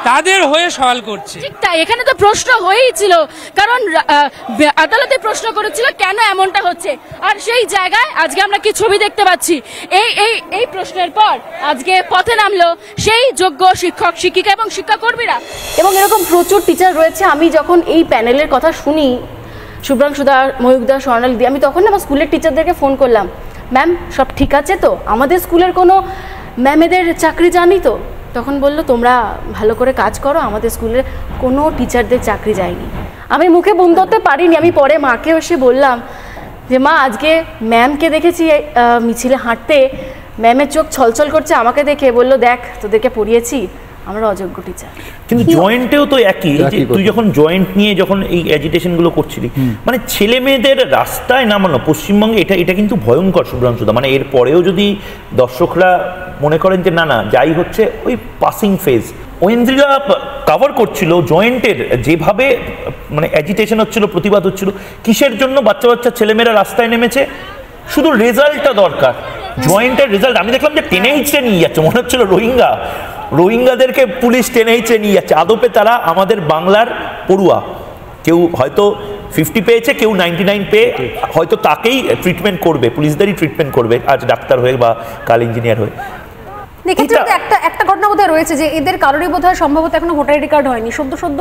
G: তাদের হয়ে সওয়াল করছে।
F: ঠিক তাই, এখানে তো প্রশ্ন হয়েই ছিল, কারণ আদালতে প্রশ্ন করেছিল কেন এমনটা হচ্ছে, আর সেই জায়গায় আজকে আমরা কি ছবি দেখতে পাচ্ছি, এই প্রশ্নের পর আজকে পথে নামলো সেই যোগ্য শিক্ষক শিক্ষিকা এবং শিক্ষাকর্মীরা, এবং এরকম প্রচুর টিচার রয়েছে। আমি যখন এই প্যানেলের কথা শুনি, শুভ্রাংশুদা, ময়ূকদা, স্বর্ণালীদি, আমি তখন আমার স্কুলের টিচারদেরকে ফোন করলাম, ম্যাম সব ঠিক আছে তো, আমাদের স্কুলের কোনো ম্যামেদের চাকরি জানি তো? তখন বলল তোমরা ভালো করে কাজ করো, আমাদের স্কুলের কোনো টিচারদের চাকরি যায়নি। আমি মুখে বুম ধরতে পারিনি। আমি পরে মাকে এসে বললাম যে মা আজকে ম্যামকে দেখেছি মিছিলে হাঁটতে, ম্যামের চোখ ছলছল করছে আমাকে দেখে। বলল দেখ তোদেরকে পড়িয়েছি, আমরা অযোগ্য টিচার।
A: কিন্তু জয়েন্টেও তো একই, যে তুই যখন জয়েন্ট নিয়ে যখন এই অ্যাজিটেশনগুলো করছিলি, মানে ছেলে মেয়েদের রাস্তায় নামানো পশ্চিমবঙ্গে, এটা কিন্তু ভয়ঙ্কর শুভ্রাংশুদা। মানে এর পরেও যদি দর্শকরা মনে করেন যে না না যাই হচ্ছে ওই পাসিং ফেজ, ঐন্দ্রিলা কভার করছিল জয়েন্টের যেভাবে মানে অ্যাজিটেশন হচ্ছিল, প্রতিবাদ হচ্ছিল, কিসের জন্য বাচ্চা বাচ্চা ছেলেমেয়েরা রাস্তায় নেমেছে, শুধু রেজাল্টটা দরকার। জয়েন্টের রেজাল্ট আমি দেখলাম যে টেনে হিচড়ে নিয়ে যাচ্ছে, মনে হচ্ছিল রোহিঙ্গাদেরকে পুলিশ টেনে হিচড়ে নিয়ে যাচ্ছে। আদপে তারা আমাদের বাংলার পড়ুয়া, কেউ হয়তো 50 পেয়েছে, কেউ 99 পেয়ে হয়তো তাকেই ট্রিটমেন্ট করবে, পুলিশদেরই ট্রিটমেন্ট করবে আজ ডাক্তার হয়ে বা কাল ইঞ্জিনিয়ার হয়ে।
B: এক্ষেত্রে একটা ঘটনা বোধহয় রয়েছে যে এদের কারোরই বোধহয় সম্ভবত এখনো ভোটার আইডি কার্ড হয়নি, সদ্য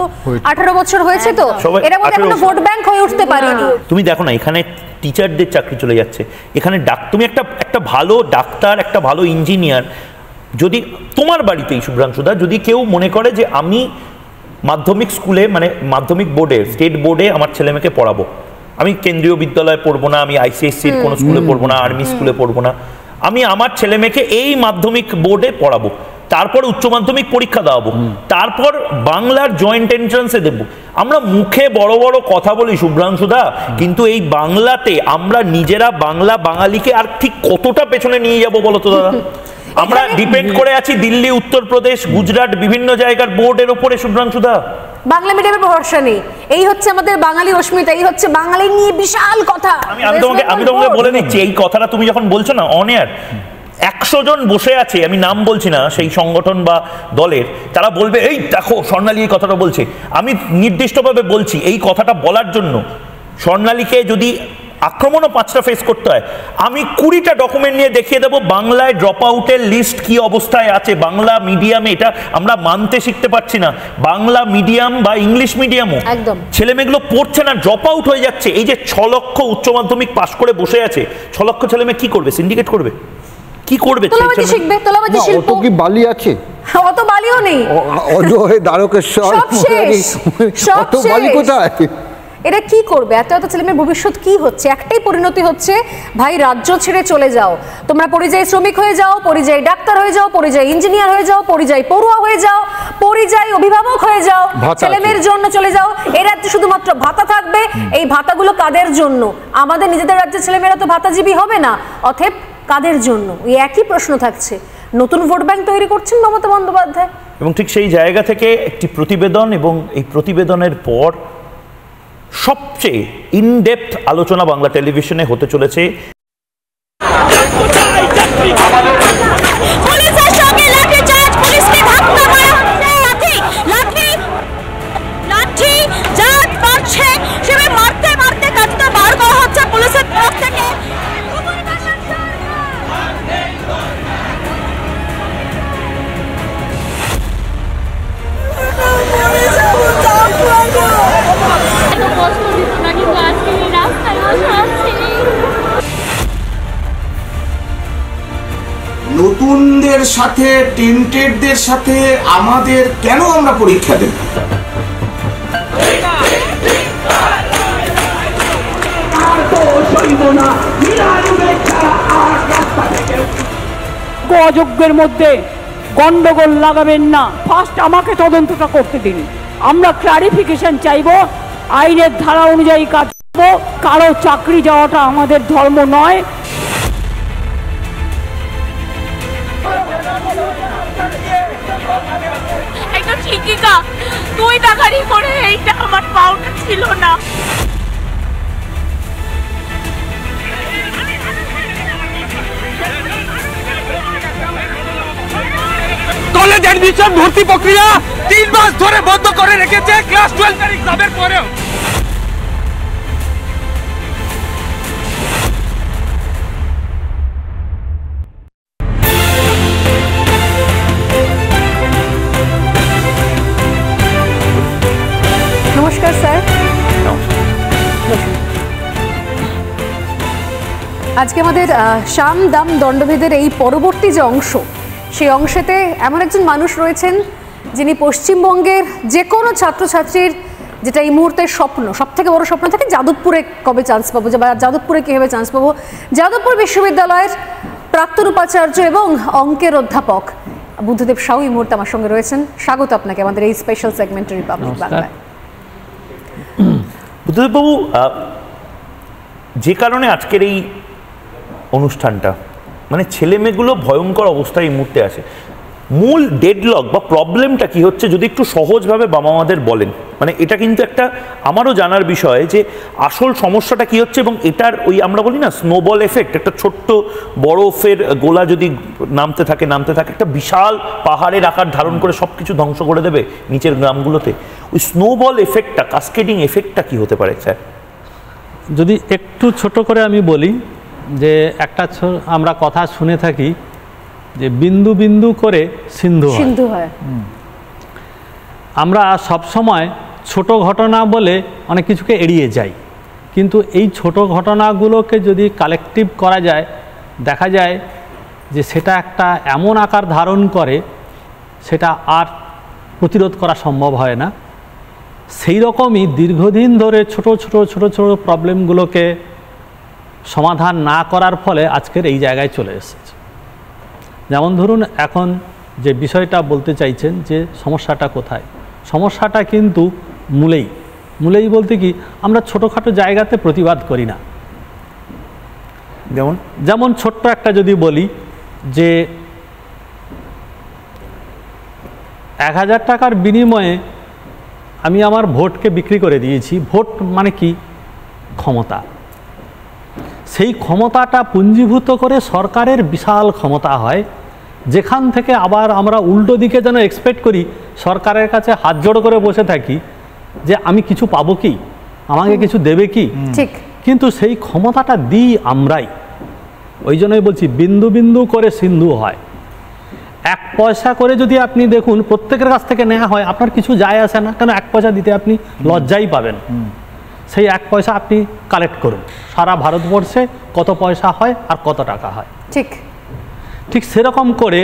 B: 18 বছর হয়েছে, তো এরা বোধহয় এখনো ভোট ব্যাংক হয়ে উঠতে পারেনি।
A: তুমি দেখো না এখানে টিচারদের চাকরি চলে যাচ্ছে, এখানে তুমি একটা ভালো ডাক্তার, একটা ভালো ইঞ্জিনিয়ার, যদি তোমার বাড়িতেই শুভ্রাংশুদা যদি কেউ মনে করে যে আমি মাধ্যমিক স্কুলে মানে মাধ্যমিক বোর্ডে, স্টেট বোর্ডে আমার ছেলেমেয়েকে পড়াবো, আমি কেন্দ্রীয় বিদ্যালয়ে পড়বো না, আমি আইসিএসসির কোনো স্কুলে পড়বো না, আর্মি স্কুলে পড়বো না, আমি আমার ছেলেমেয়েকে এই মাধ্যমিক বোর্ডে পড়াবো, তারপর উচ্চ মাধ্যমিক পরীক্ষা দেওয়াবো, তারপর বাংলার জয়েন্ট এন্ট্রান্সে দেবো। আমরা মুখে বড় বড় কথা বলি শুভ্রাংশুদা, কিন্তু এই বাংলাতে আমরা নিজেরা বাঙালিকে আর ঠিক কতটা পেছনে নিয়ে যাবো বলো তো দাদা? আমরা ডিপেন্ড করে আছি দিল্লি, উত্তরপ্রদেশ, গুজরাট, বিভিন্ন জায়গার বোর্ডের ওপরে শুভ্রাংশুদা।
B: বাংলা মিডিয়ামের ভরসা নেই, এই হচ্ছে আমাদের বাঙালি অস্মিতা, এই হচ্ছে বাঙালি নিয়ে বিশাল কথা।
A: আমি তোমাকে বলে নিচ্ছি, এই কথাটা তুমি যখন বলছো না অন এয়ার, 100 জন বসে আছে, আমি নাম বলছি না সেই সংগঠন বা দলের, তারা বলবে এই দেখো স্বর্ণালী এই কথাটা বলছে। আমি নির্দিষ্টভাবে বলছি এই কথাটা বলার জন্য স্বর্ণালীকে যদি আক্রমণও 5টা ফেস করতে হয়, আমি 20টা ডকুমেন্ট নিয়ে দেখিয়ে দেবো বাংলায় ড্রপ আউটের লিস্ট কি অবস্থায় আছে। বাংলা মিডিয়ামে এটা আমরা মানতে শিখতে পারছি না, বাংলা মিডিয়াম বা ইংলিশ মিডিয়ামও
B: একদম
A: ছেলেমেয়েগুলো পড়ছে না, ড্রপ আউট হয়ে যাচ্ছে। এই যে 6 লক্ষ উচ্চ মাধ্যমিক পাশ করে বসে আছে, 6 লক্ষ ছেলেমেয়ে কি করবে? সিন্ডিকেট করবে? কি করবে?
B: তোলাবাজি শিখবে, তোলাবাজি শিল্প।
C: অত কি বালি আছে?
B: অত বালিও নেই,
C: অজয় দ্বারকেশ্বর, অত বালি কোথায়?
B: এরা কি করবে? এত ছেলেমেয়ের ভবিষ্যৎ কি হচ্ছে? একটাই পরিণতি হচ্ছে, ভাই রাজ্য ছেড়ে চলে যাও, তোমরা পরিযায়ী শ্রমিক হয়ে যাও, পরিযায়ী ডাক্তার হয়ে যাও, পরিযায়ী ইঞ্জিনিয়ার হয়ে যাও, পরিযায়ী পড়ুয়া হয়ে যাও, পরিযায়ী অভিভাবক হয়ে যাও, ছেলেমেয়ের জন্য চলে যাও। এরা শুধুমাত্র ভাতা থাকবে। এই ভাতাগুলো কাদের জন্য? আমাদের নিজেদের রাজ্যের ছেলেমেয়েরা তো ভাতাজীবী হবে না, অতএব কাদের জন্য? এই একই প্রশ্ন থাকছে। নতুন ভোট ব্যাংক তৈরি করছেন মমতা বন্দ্যোপাধ্যায়।
A: এবং ঠিক সেই জায়গা থেকে একটি প্রতিবেদন, এবং এই প্রতিবেদনের পর সবচেয়ে ইনডেপথ আলোচনা বাংলা টেলিভিশনে হতে চলেছে।
H: নতুনদের সাথে টেন্টেডদের সাথে আমাদের কেন আমরা পরীক্ষা দেব?
D: অযোগ্যের মধ্যে গন্ডগোল লাগাবেন না, ফার্স্ট আমাকে তদন্তটা করতে দিন। আমরা ক্লারিফিকেশন চাইব, আইনের ধারা অনুযায়ী কাজ করব। কারো চাকরি যাওয়াটা আমাদের ধর্ম নয়।
I: তুই টাকারি করে এইটা আমার পাউটা ছিল না।
G: কলেজ অ্যাডমিশন ভর্তি প্রক্রিয়া 3 মাস ধরে বন্ধ করে রেখেছে ক্লাস 12 এর এক্সামের পরেও।
B: নমস্কার স্যার। আজকে আমাদের সাম দাম দণ্ডভেদের এই পরবর্তী যে অংশ, সেই অংশেতে এমন একজন মানুষ রয়েছেন যিনি পশ্চিমবঙ্গের যে কোনো ছাত্রছাত্রীর যেটা এই মুহূর্তের স্বপ্ন, সব থেকে বড় স্বপ্ন থাকে যাদবপুরে কবে চান্স পাবো, বা যাদবপুরে কীভাবে চান্স পাবো। যাদবপুর বিশ্ববিদ্যালয়ের প্রাক্তন উপাচার্য এবং অঙ্কের অধ্যাপক বুদ্ধদেব সাউ এই মুহূর্তে আমার সঙ্গে রয়েছেন। স্বাগত আপনাকে আমাদের এই স্পেশাল সেগমেন্ট রিপাবলিক বাংলায়।
A: বুদ্ধদেববাবু, যে কারণে আজকের এই অনুষ্ঠানটা, মানে ছেলেমেয়েগুলো ভয়ঙ্কর অবস্থায় এই মুহূর্তে আছে, মূল ডেডলক বা প্রবলেমটা কি হচ্ছে যদি একটু সহজভাবে বাবা মাদের বলেন। মানে এটা কিন্তু একটা আমারও জানার বিষয় যে আসল সমস্যাটা কি হচ্ছে, এবং এটার ওই আমরা বলি না স্নোবল এফেক্ট, একটা ছোট্ট বরফের গোলা যদি নামতে থাকে একটা বিশাল পাহাড়ের আকার ধারণ করে সব কিছু ধ্বংস করে দেবে নিচের গ্রামগুলোতে। ওই স্নোবল এফেক্টটা, কাস্কেডিং এফেক্টটা কি হতে পারে স্যার?
J: যদি একটু ছোট করে আমি বলি যে একটা আমরা কথা শুনে থাকি যে বিন্দু বিন্দু করে সিন্ধু হয়। আমরা সব সময় ছোট ঘটনা বলে অনেক কিছুকে এড়িয়ে যাই, কিন্তু এই ছোট ঘটনাগুলোকে যদি কালেকটিভ করা যায়, দেখা যায় যে সেটা একটা এমন আকার ধারণ করে সেটা আর প্রতিরোধ করা সম্ভব হয় না। সেই রকমই দীর্ঘদিন ধরে ছোট ছোট প্রবলেমগুলোকে সমাধান না করার ফলে আজকের এই জায়গায় চলে এসেছে। যেমন ধরুন, এখন যে বিষয়টা বলতে চাইছেন যে সমস্যাটা কোথায়, সমস্যাটা কিন্তু মূলেই বলতে কি আমরা ছোটোখাটো জায়গাতে প্রতিবাদ করি না। যেমন ছোট্ট একটা যদি বলি যে 1000 টাকার বিনিময়ে আমি আমার ভোটকে বিক্রি করে দিয়েছি। ভোট মানে কি? ক্ষমতা। সেই ক্ষমতাটা পুঞ্জীভূত করে সরকারের বিশাল ক্ষমতা হয়, যেখান থেকে আবার আমরা উল্টো দিকে যেন এক্সপেক্ট করি, সরকারের কাছে হাত জোড় করে বসে থাকি যে আমি কিছু পাবো কি, আমাকে কিছু দেবে কি।
B: ঠিক,
J: কিন্তু সেই ক্ষমতাটা দিই আমরাই। ওই জন্যই বলছি বিন্দু বিন্দু করে সিন্ধু হয়। 1 পয়সা করে যদি আপনি দেখুন প্রত্যেকের কাছ থেকে নেওয়া হয়, আপনার কিছু যায় আসে না, কেন 1 পয়সা দিতে আপনি লজ্জাই পাবেন। সেই 1 পয়সা আপনি কালেক্ট করুন, সারা ভারতবর্ষে কত পয়সা হয় আর কত টাকা হয়। ঠিক সেরকম করে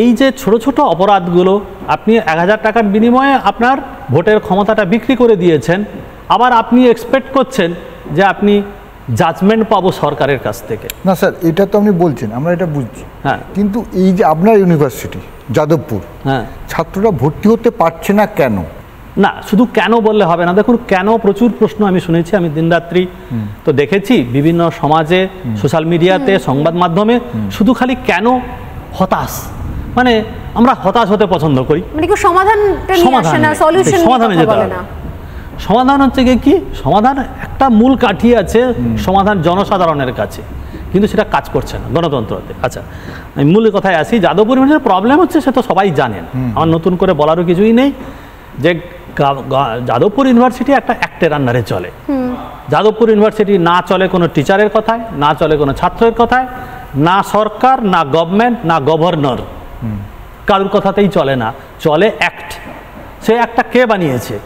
J: এই যে ছোট ছোট অপরাধগুলো, আপনি 1000 টাকার বিনিময়ে আপনার ভোটের ক্ষমতাটা বিক্রি করে দিয়েছেন, আবার আপনি এক্সপেক্ট করছেন যে আপনি জাজমেন্ট পাবো সরকারের কাছ থেকে।
C: না স্যার, এটা তো আপনি বলছেন, আমরা এটা বুঝছি।
J: হ্যাঁ,
C: কিন্তু এই যে আপনার ইউনিভার্সিটি যাদবপুর,
J: হ্যাঁ,
C: ছাত্ররা ভর্তি হতে পারছে না কেন?
J: না, শুধু কেন বললে হবে না। দেখুন, কেন প্রচুর প্রশ্ন আমি শুনেছি, আমি দিনরাত্রি তো দেখেছি বিভিন্ন সমাজে, সোশ্যাল মিডিয়াতে, সংবাদ মাধ্যমে, শুধু খালি কেন হতাশ। মানে আমরা হতাশ হতে পছন্দ করি,
B: মানে কি সমাধানে যেতে হবে।
J: সমাধান হচ্ছে কি? সমাধান একটা মূল কাঠি আছে, সমাধান জনসাধারণের কাছে, কিন্তু সেটা কাজ করছে না গণতন্ত্রতে। আচ্ছা, আমি মূল কথায় আসি। যাদবপুর ইউনিভার্সিটির প্রবলেম হচ্ছে, সে তো সবাই জানেন, আমার নতুন করে বলারও কিছুই নেই, যে যাদবপুর ইউনিভার্সিটি একটা অ্যাক্টের আন্ডারে চলে। যাদবপুর ইউনিভার্সিটি না চলে কোনো টিচারের কথায়, না চলে কোনো ছাত্রের কথায়, না সরকার, না গভর্নমেন্ট, না গভর্নর, কারোর কথাতেই চলে না, চলে অ্যাক্ট। সে একটা কে বানিয়েছে?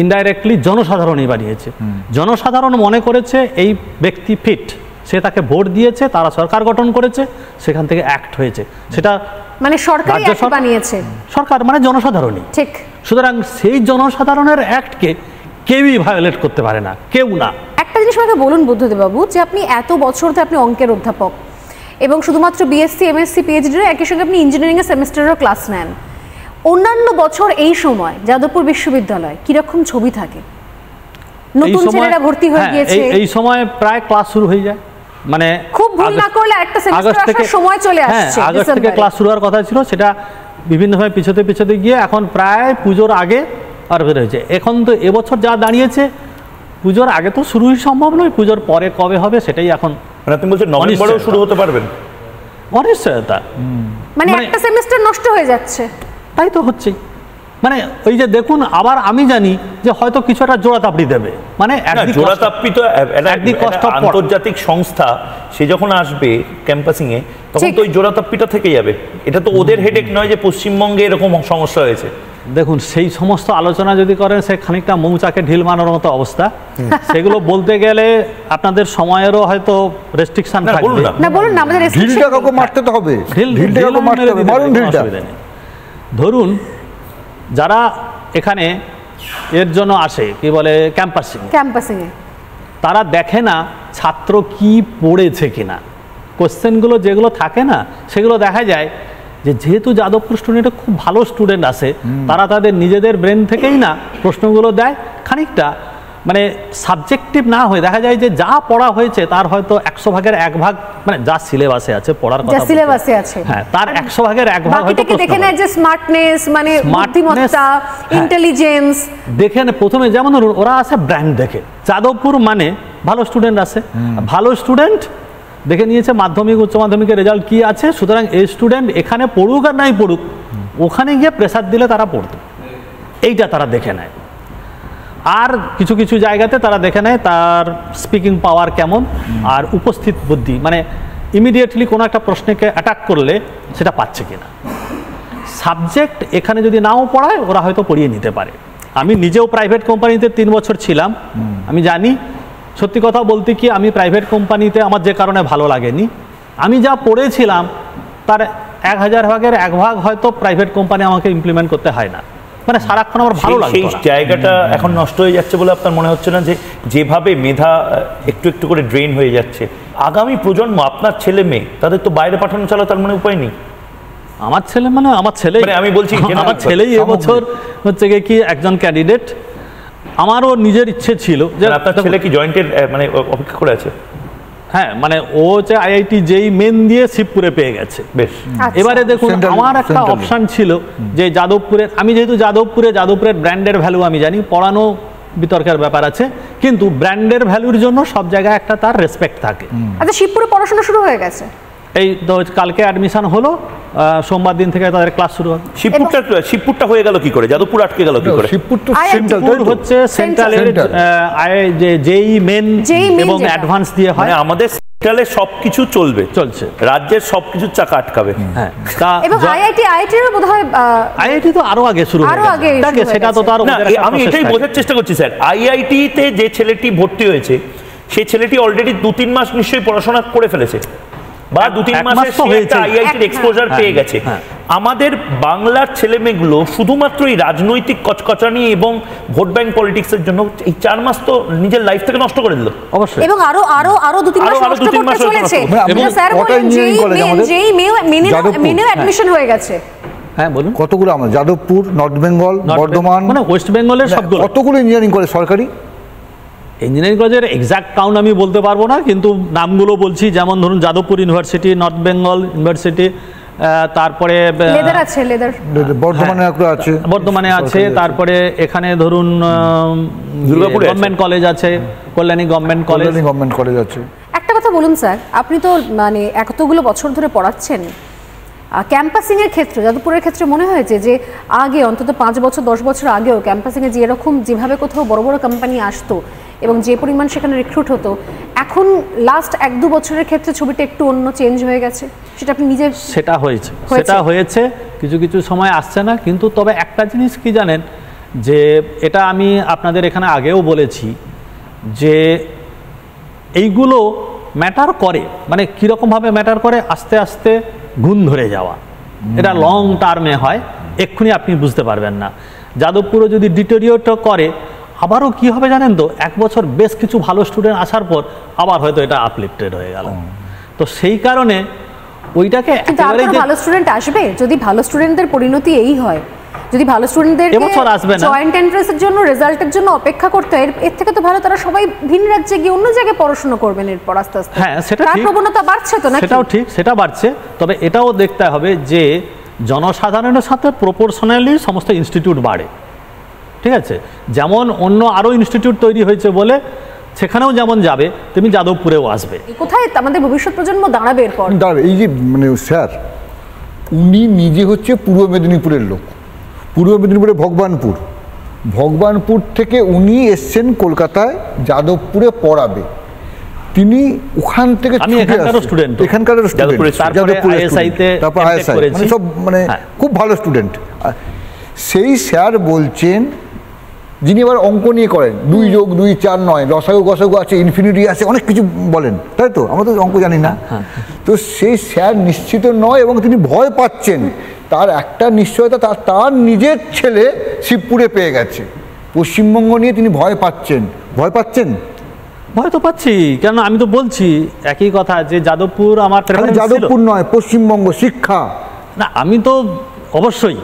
J: ইনডাইরেক্টলি জনসাধারণই বানিয়েছে। জনসাধারণ মনে করেছে এই ব্যক্তি ফিট, সে তাকে ভোট দিয়েছে, তারা সরকার গঠন করেছে, সেখান থেকে অ্যাক্ট হয়েছে। সেটা
B: মানে সরকার বানিয়েছে,
J: সরকার মানে জনসাধারণই।
B: ঠিক।
J: সুতরাং সেই জনসাধারণের অ্যাক্টকে কেউই ভায়োলেট করতে পারে না, কেউ না।
B: একটা জিনিস আমাকে বলুন বুদ্ধদেব বাবু, যে আপনি এত বছর ধরে আপনি অঙ্কের অধ্যাপক, এবং শুধুমাত্র বিএসসি, এমএসসি, পিএইচডি একই সঙ্গে আপনি ইঞ্জিনিয়ারিং সেমিস্টারেরও ক্লাস নেন। অন্যান্য বছর এই সময় যাদবপুর বিশ্ববিদ্যালয় কিরকম ছবি থাকে? নতুন ছেলেরা ভর্তি হয়ে গিয়েছে,
J: এই সময় প্রায় ক্লাস শুরু হয়ে যায়, মানে
B: খুব ভুল না করলে একটা সেমিস্টার আসার সময় চলে আসছে।
J: আগস্ট থেকে ক্লাস শুরু হওয়ার কথা ছিল, সেটা বিভিন্নভাবে পিছতে গিয়ে এখন প্রায় পুজোর আগে আর বের হয়েছে। এখন তো এবছর যা দাঁড়িয়েছে, পুজোর আগে তো শুরুই সম্ভব নয়, পুজোর পরে কবে হবে সেটাই এখন।
A: আপনি বলছেন নভেম্বরেও শুরু হতে পারবেন?
J: অনিশ্চয়তা,
B: মানে একটা সেমিস্টার নষ্ট হয়ে যাচ্ছে।
J: তাই তো হচ্ছেই, মানে ওই যে দেখুন, আবার আমি জানি যে হয়তো কিছু একটা জোড়াতাপড়ি দেবে, মানে
A: জোড়াতাপড়ি তো আন্তর্জাতিক সংস্থা, সে যখন আসবে ক্যাম্পাসিং এ তখন তো ওই জোড়াতাপড়িটা থেকে যাবে। এটা তো ওদের হেডেক নয় যে পশ্চিমবঙ্গে এরকম সমস্যা হয়েছে।
J: দেখুন, সেই সমস্ত আলোচনা যদি করেন সে খানিকটা মৌচাকে ঢিল মারার মতো অবস্থা। সেগুলো বলতে গেলে আপনাদের সময়েরও হয়তো রেস্ট্রিকশন থাকবে।
B: না বলুন না, আমাদের
C: ঢিলটা কাউকে মারতে তো হবে, ঢিলটা কাউকে মারতে হবে, মারুন ঢিলটা।
J: ধরুন যারা এখানে এর জন্য আসে, কি বলে ক্যাম্পাসিং এ, তারা দেখে না ছাত্র কি পড়েছে কিনা। কোশ্চেনগুলো যেগুলো থাকে না সেগুলো দেখা যায় যে যেহেতু যাদবপুর স্টুডেন্টে খুব ভালো স্টুডেন্ট আছে, তারা তাদের নিজেদের ব্রেন থেকেই না প্রশ্নগুলো দেয়, খানিকটা মানে সাবজেক্টিভ না হয়ে দেখা যায় যে যা পড়া হয়েছে তার হয়তো 100 ভাগের 1 ভাগ, মানে যা সিলেবাসে আছে পড়ার কথা,
B: যা সিলেবাসে আছে,
J: হ্যাঁ, তার 100 ভাগের 1 ভাগ হয়তো
B: দেখে নেয় যে স্মার্টনেস, মানে বুদ্ধিমত্তা, ইন্টেলিজেন্স
J: দেখে না। প্রথমে যেমন ওরা আছে ব্র্যান্ড দেখে, যাদবপুর মানে ভালো স্টুডেন্ট আছে, ভালো স্টুডেন্ট দেখে নিয়েছে মাধ্যমিক উচ্চ মাধ্যমিকের রেজাল্ট কি আছে, সুতরাং এই স্টুডেন্ট এখানে পড়ুক আর নাই পড়ুক, ওখানে গিয়ে প্রেসার দিলে তারা পড়তো, এইটা তারা দেখে নেয়। আর কিছু কিছু জায়গাতে তারা দেখে নেয় তার স্পিকিং পাওয়ার কেমন, আর উপস্থিত বুদ্ধি, মানে ইমিডিয়েটলি কোনো একটা প্রশ্নকে অ্যাটাক করলে সেটা পাচ্ছে কিনা। সাবজেক্ট এখানে যদি নাও পড়ায় ওরা হয়তো পড়িয়ে নিতে পারে। আমি নিজেও প্রাইভেট কোম্পানিতে 3 বছর ছিলাম, আমি জানি। সত্যি কথা বলতে কি, আমি প্রাইভেট কোম্পানিতে আমার যে কারণে ভালো লাগেনি, আমি যা পড়েছিলাম তার 1000 ভাগের 1 ভাগ হয়তো প্রাইভেট কোম্পানি আমাকে ইমপ্লিমেন্ট করতে হয় না, মানে সারাক্ষণ আমার ভালো লাগে।
A: সেই জায়গাটা এখন নষ্ট হয়ে যাচ্ছে বলে আপনার মনে হচ্ছে না যে যেভাবে মেধা একটু একটু করে ড্রেন হয়ে যাচ্ছে, আগামী প্রজন্ম আপনার ছেলে মেয়ে তাদের তো বাইরে পাঠানো ছাড়া তার মানে উপায় নেই?
J: আমার ছেলে মানে আমার ছেলে, আমি বলছি আমার ছেলেই এবছর হচ্ছে কি একজন ক্যান্ডিডেট। আমারও নিজের ইচ্ছে ছিল যে
A: আপনার ছেলে কি জয়েন্টের মানে অপেক্ষা করে আছে?
J: হ্যাঁ, মানে ও হচ্ছে আইআইটি যেই মেন দিয়ে শিবপুরে পেয়ে গেছে।
A: বেশ,
J: এবারে দেখুন আমার একটা অপশন ছিল যে যাদবপুরের, আমি যেহেতু যাদবপুরের ব্র্যান্ডের ভ্যালু আমি জানি, পড়ানো বিতর্কের ব্যাপার আছে, কিন্তু ব্র্যান্ডের ভ্যালুর জন্য সব জায়গায় একটা তার রেসপেক্ট থাকে।
B: আচ্ছা, শিবপুরে পড়াশোনা শুরু হয়ে গেছে,
J: এই তো কালকে অ্যাডমিশন হলো, সোমবার দিন থেকে তাদের ক্লাস শুরু হবে।
A: শিবপুরটা হয়ে গেল কি করে? যাদবপুর আটকে গেল কি করে?
J: শিবপুর হচ্ছে সেন্ট্রালের যে জেই মেন এবং অ্যাডভান্স দিয়ে হয়।
A: আমাদের সেন্ট্রালে সবকিছু চলছে, রাজ্যের সবকিছু চাকা আটকাবে।
J: হ্যাঁ,
B: এবং আইআইটি এর বোধহয়
J: আইআইটি তো আরো আগে শুরু হয়েছে, সেটা তো তার
A: আমি এটাই বোঝার চেষ্টা করছি স্যার। আইআইটি তে যে ছেলেটি ভর্তি হয়েছে সেই ছেলেটি অলরেডি 2-3 মাস নিশ্চয়ই পড়াশোনা করে ফেলেছে, বা 2-3 মাসের আইআইটির এক্সপোজার পেয়ে গেছে। আমাদের বাংলার ছেলেমেয়েগুলো শুধুমাত্র এই রাজনৈতিক কচকচানি এবং ভোট ব্যাংক পলিটিক্সের জন্য এই 4 মাস তো নিজের লাইফ থেকে নষ্ট করে দিল।
J: অবশ্যই,
B: এবং আরো 2-3 মাস নষ্ট করতে চলেছে। এবং স্যার বলেন যেই মেনে অ্যাডমিশন হয়ে গেছে।
J: হ্যাঁ বলুন,
C: কতগুলো আমরা যাদবপুর, নর্থ বেঙ্গল, বর্ধমান,
J: মানে ওয়েস্ট বেঙ্গলের সবগুলো,
C: কতগুলো ইঞ্জিনিয়ারিং কলেজ সরকারি।
J: ইঞ্জিনিয়ারিং কলেজের এক্সাক্ট কাউন্ট আমি বলতে পারবো না, কিন্তু নামগুলো বলছি, যেমন ধরুন Jadavpur university, north Bengal university, তারপরে বর্ধমানে আছে, তারপরে এখানে ধরুন গভর্নমেন্ট কলেজ আছে, কল্যাণী গভর্নমেন্ট কলেজ আছে।
B: একটা কথা বলুন স্যার, আপনি তো মানে এতগুলো বছর ধরে পড়াচ্ছেন, ক্যাম্পাসিং এর ক্ষেত্রে যাদবপুরের ক্ষেত্রে মনে হয়েছে যে আগে অন্তত 5 বছর 10 বছর আগেও ক্যাম্পাসিং এ যেভাবে কোথাও বড় বড় কোম্পানি আসতো এবং যে পরিমাণ সেখানে রিক্রুট হতো, এখন লাস্ট 1-2 বছরের ক্ষেত্রে ছবিটা একটু অন্য চেঞ্জ হয়ে গেছে, সেটা আপনি নিজে?
J: সেটা হয়েছে, কিছু কিছু সময় আসছে না, কিন্তু তবে একটা জিনিস কি জানেন, যে এটা আমি আপনাদের এখানে আগেও বলেছি যে এইগুলো ম্যাটার করে, মানে কীরকমভাবে ম্যাটার করে, আস্তে আস্তে গুণ ধরে যাওয়া, এটা লং টার্মে হয়, এক্ষুনি আপনি বুঝতে পারবেন না। যাদবপুরও যদি ডিটেরিওরেট করে, আবারও কি হবে জানেন তো, 1 বছর বেশ কিছু ভালো স্টুডেন্ট আসার পর আবার হয়তো এটা আপলিফটেড হয়ে গেল। তো সেই কারণে ওইটাকে
B: ভালো স্টুডেন্ট আসবে, যদি ভালো স্টুডেন্টদের পরিণতি এই হয়, যদি ভালো স্টুডেন্টদের জয়েন্ট এন্ট্রান্সের জন্য রেজাল্টের জন্য অপেক্ষা করতে হয়, এর থেকে তো ভালো তারা সবাই ভিন রাজ্যে গিয়ে অন্য জায়গায় পড়াশোনা করবেন এরপর আস্তে আস্তে।
J: হ্যাঁ, সেটা ঠিক,
B: প্রবণতা বাড়ছে তো,
J: সেটাও ঠিক, সেটা বাড়ছে। তবে এটাও দেখতে হবে যে জনসাধারণের সাথে প্রপোর্শনালি সমস্ত ইনস্টিটিউট বাড়ে, ঠিক আছে? যেমন অন্য আরও ইনস্টিটিউট তৈরি হয়েছে বলে সেখানেও যেমন যাবে, তেমনি যাদবপুরেও আসবে।
B: কোথায় আমাদের ভবিষ্যৎ প্রজন্ম দাঁড়াবে এরপর?
C: এই যে মানে স্যার, উনি নিজে হচ্ছে পূর্ব মেদিনীপুরের লোক, পূর্ব মেদিনীপুরে ভগবানপুর থেকে উনি এসছেন কলকাতায় যাদবপুরে পড়াবে। তিনি ওখান থেকে এখানকার সব মানে খুব ভালো স্টুডেন্ট। সেই স্যার বলছেন, যিনি আবার অঙ্ক নিয়ে করেন, 2 যোগ 2 4 নয়, লসাগু গসাগু আছে, ইনফিনিটি আছে, অনেক কিছু বলেন, তাই তো? আমরা তো অঙ্ক জানি না। তো সেই স্যার নিশ্চিত নয় এবং তিনি ভয় পাচ্ছেন। তার একটা নিশ্চয়তা, তার নিজের ছেলে শিবপুরে পেয়ে গেছে। পশ্চিমবঙ্গ নিয়ে তিনি ভয় পাচ্ছেন।
J: ভয় তো পাচ্ছি, কেন আমি তো বলছি একই কথা যে যাদবপুর আমার
C: যাদবপুর নয়, পশ্চিমবঙ্গ শিক্ষা
J: না। আমি তো অবশ্যই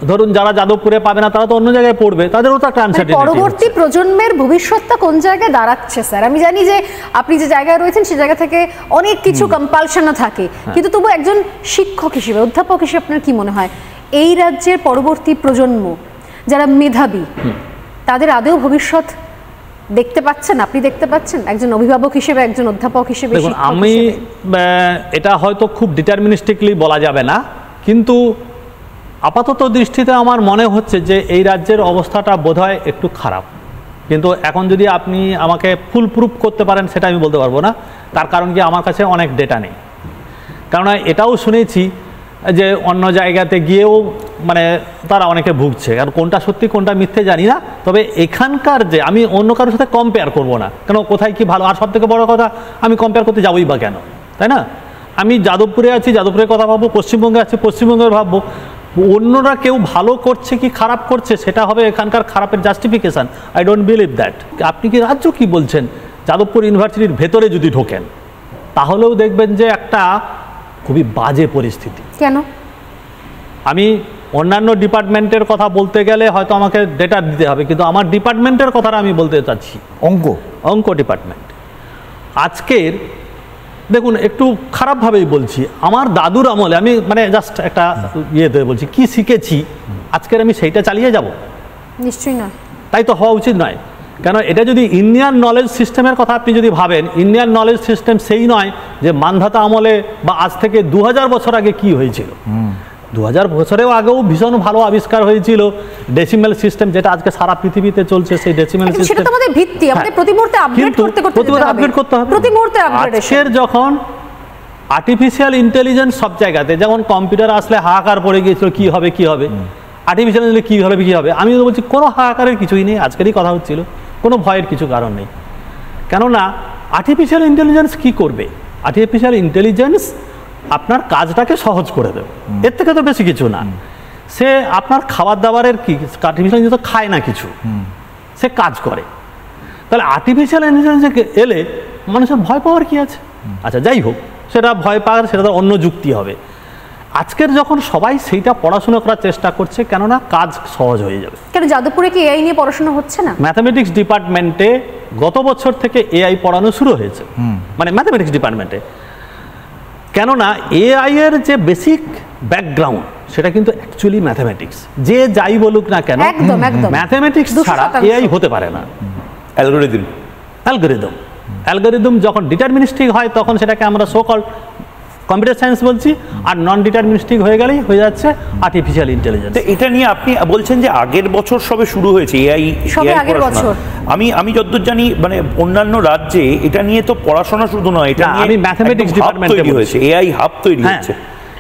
J: ধরুন যারা যাদবপুরে পাবে না তারা তো অন্য জায়গায় পড়বে, তাদেরও তো একটা আনসার্টেনিটি।
B: পরবর্তী প্রজন্মের ভবিষ্যৎটা কোন জায়গায় দাঁড়াচ্ছে স্যার? আমি জানি যে আপনি যে জায়গায় রয়েছেন সেই জায়গা থেকে অনেক কিছু কম্পালশনও থাকে, কিন্তু তবু একজন শিক্ষক হিসেবে, অধ্যাপক হিসেবে আপনার কি মনে হয় এই রাজ্যের পরবর্তী প্রজন্ম যারা মেধাবী তাদের আদৌ ভবিষ্যৎ দেখতে পাচ্ছেন? আপনি দেখতে পাচ্ছেন একজন অভিভাবক হিসেবে, একজন অধ্যাপক হিসেবে?
J: দেখুন, আমি এটা হয়তো খুব ডিটারমিনিস্টিকলি বলা যাবে না, কিন্তু আপাতত দৃষ্টিতে আমার মনে হচ্ছে যে এই রাজ্যের অবস্থাটা বোধহয় একটু খারাপ। কিন্তু এখন যদি আপনি আমাকে ফুল প্রুফ করতে পারেন সেটা আমি বলতে পারবো না। তার কারণ কি, আমার কাছে অনেক ডেটা নেই। কেননা এটাও শুনেছি যে অন্য জায়গাতে গিয়েও মানে তারা অনেকে ভুগছে, আর কোনটা সত্যি কোনটা মিথ্যে জানি না। তবে এখানকার যে, আমি অন্য কারোর সাথে কম্পেয়ার করব না, কেন কোথায় কি ভালো। আর সব থেকে বড় কথা, আমি কম্পেয়ার করতে যাবোই বা কেন, তাই না? আমি যাদবপুরে আছি, যাদবপুরের কথা ভাববো, পশ্চিমবঙ্গে আছি, পশ্চিমবঙ্গের ভাববো। অন্যরা কেউ ভালো করছে কি খারাপ করছে সেটা হবে এখানকার খারাপের justification. I don't believe that. আপনি কি রাজ্য কি বলছেন, যাদবপুর ইউনিভার্সিটির ভেতরে যদি ঢোকেন তাহলেও দেখবেন যে একটা খুবই বাজে পরিস্থিতি।
B: কেন?
J: আমি অন্যান্য ডিপার্টমেন্টের কথা বলতে গেলে হয়তো আমাকে ডেটা দিতে হবে, কিন্তু আমার ডিপার্টমেন্টের কথাটা আমি বলতে চাচ্ছি। অঙ্ক ডিপার্টমেন্ট আজকের দেখুন, একটু খারাপভাবেই বলছি, আমার দাদুর আমলে আমি মানে জাস্ট একটা ইয়েতে বলছি কি শিখেছি আজকের আমি সেইটা চালিয়ে যাব?
B: নিশ্চয়ই না,
J: তাই তো হওয়া উচিত নয়। কেন এটা যদি ইন্ডিয়ান নলেজ সিস্টেমের কথা আপনি যদি ভাবেন, ইন্ডিয়ান নলেজ সিস্টেম সেই নয় যে মান্ধাতা আমলে বা আজ থেকে 2000 বছর আগে কি হয়েছিল। 2000 বছরেও আগেও ভীষণ ভালো আবিষ্কার হয়েছিল ডেসিমেল সিস্টেম, যেটা আজকে সারা পৃথিবীতে চলছে। সেই ডেসিমেল সিস্টেম
B: সেটা তো আমাদের ভিত্তি, আমাদের প্রতি মুহূর্তে আপডেট করতে হবে, প্রতি মুহূর্তে আপডেট।
J: আজকের যখন আর্টিফিশিয়াল ইন্টেলিজেন্স সব জায়গাতে, যেমন কম্পিউটার আসলে হাহাকার পড়ে গিয়েছিল কি হবে কি হবে, আর্টিফিশিয়াল ইন্টেলিজেন্স কি হবে কি হবে। আমি বলছি কোনো হাহাকারের কিছুই নেই, আজকেরই কথা হচ্ছিল, কোনো ভয়ের কিছু কারণ নেই। কেননা আর্টিফিশিয়াল ইন্টেলিজেন্স কি করবে? আর্টিফিশিয়াল ইন্টেলিজেন্স আপনার কাজটাকে সহজ করে দেবে, এর থেকে তো বেশি কিছু না। সে আপনার খাবার দাবারের কি, আর্টিফিশিয়াল ইন্টেলিজেন্স খায় না কিছু, সে কাজ করে। তাহলে আর্টিফিশিয়াল ইন্টেলিজেন্স এলে মানুষের ভয় পাওয়ার কি আছে? আচ্ছা যাই হোক, সেটা ভয় পাওয়ার সেটা তো অন্য যুক্তি হবে। আজকের যখন সবাই সেইটা পড়াশোনা করার চেষ্টা করছে, কেননা কাজ সহজ হয়ে যাবে।
B: কেন যাদবপুরে কি এআই নিয়ে পড়াশোনা হচ্ছে না?
J: ম্যাথামেটিক্স ডিপার্টমেন্টে গত বছর থেকে এআই পড়ানো শুরু হয়েছে, মানে ম্যাথামেটিক্স ডিপার্টমেন্টে। কেননা এআই এর যে বেসিক ব্যাকগ্রাউন্ড সেটা কিন্তু অ্যাকচুয়ালি ম্যাথামেটিক্স। যে যাই বলুক না কেন, ম্যাথামেটিক্স ছাড়া এআই হতে পারে না। অ্যালগরিদম যখন ডিটারমিনিস্টিক হয় তখন সেটাকে আমরা সো কল্ড কম্পিউটার সায়েন্স বলছি, আর নন ডিটারমিনিস্টিক হয়ে গেলেই হয়ে যাচ্ছে আর্টিফিশিয়াল ইন্টেলিজেন্স।
A: এটা নিয়ে আপনি বলছেন যে আগের বছর সবে শুরু হয়েছে এআই। আমি যতদূর জানি মানে অন্যান্য রাজ্যে এটা নিয়ে তো পড়াশোনা শুধু নয়, এটা নিয়ে
J: আমি ম্যাথমেটিক্স ডিপার্টমেন্টে
A: হয়েছে, এআই হাব তৈরি হয়েছে।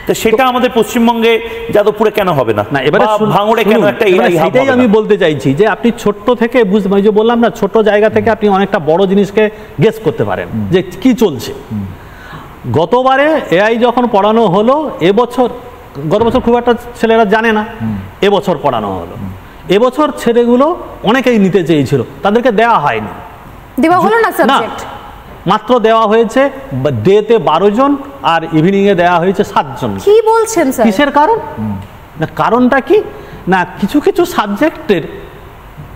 A: তো সেটা আমাদের পশ্চিমবঙ্গে যাদবপুরে কেন হবে না?
J: এবারে
A: ভাঙড়ে কেন একটা এআই হাব?
J: সেটাই আমি বলতে চাইছি যে আপনি ছোট্ট থেকে বুঝতে, যে বললাম না, ছোট জায়গা থেকে আপনি অনেকটা বড় জিনিসকে গেস করতে পারেন যে কি চলছে। গতবারে এআই যখন পড়ানো হলো, এবছর, গত বছর খুব একটা ছেলেরা জানে না, এবছর পড়ানো হলো। এবছর ছেলেগুলো অনেকেই নিতে চেয়েছিল, তাদেরকে দেওয়া হয়নি,
B: দেওয়া হলো না সাবজেক্ট,
J: মাত্র দেওয়া হয়েছে ডেতে 12 জন আর ইভিনিং এ দেওয়া হয়েছে 7 জন।
B: কি বলছেন স্যার?
J: কিসের কারণ? না কারণটা কি না, কিছু কিছু সাবজেক্টের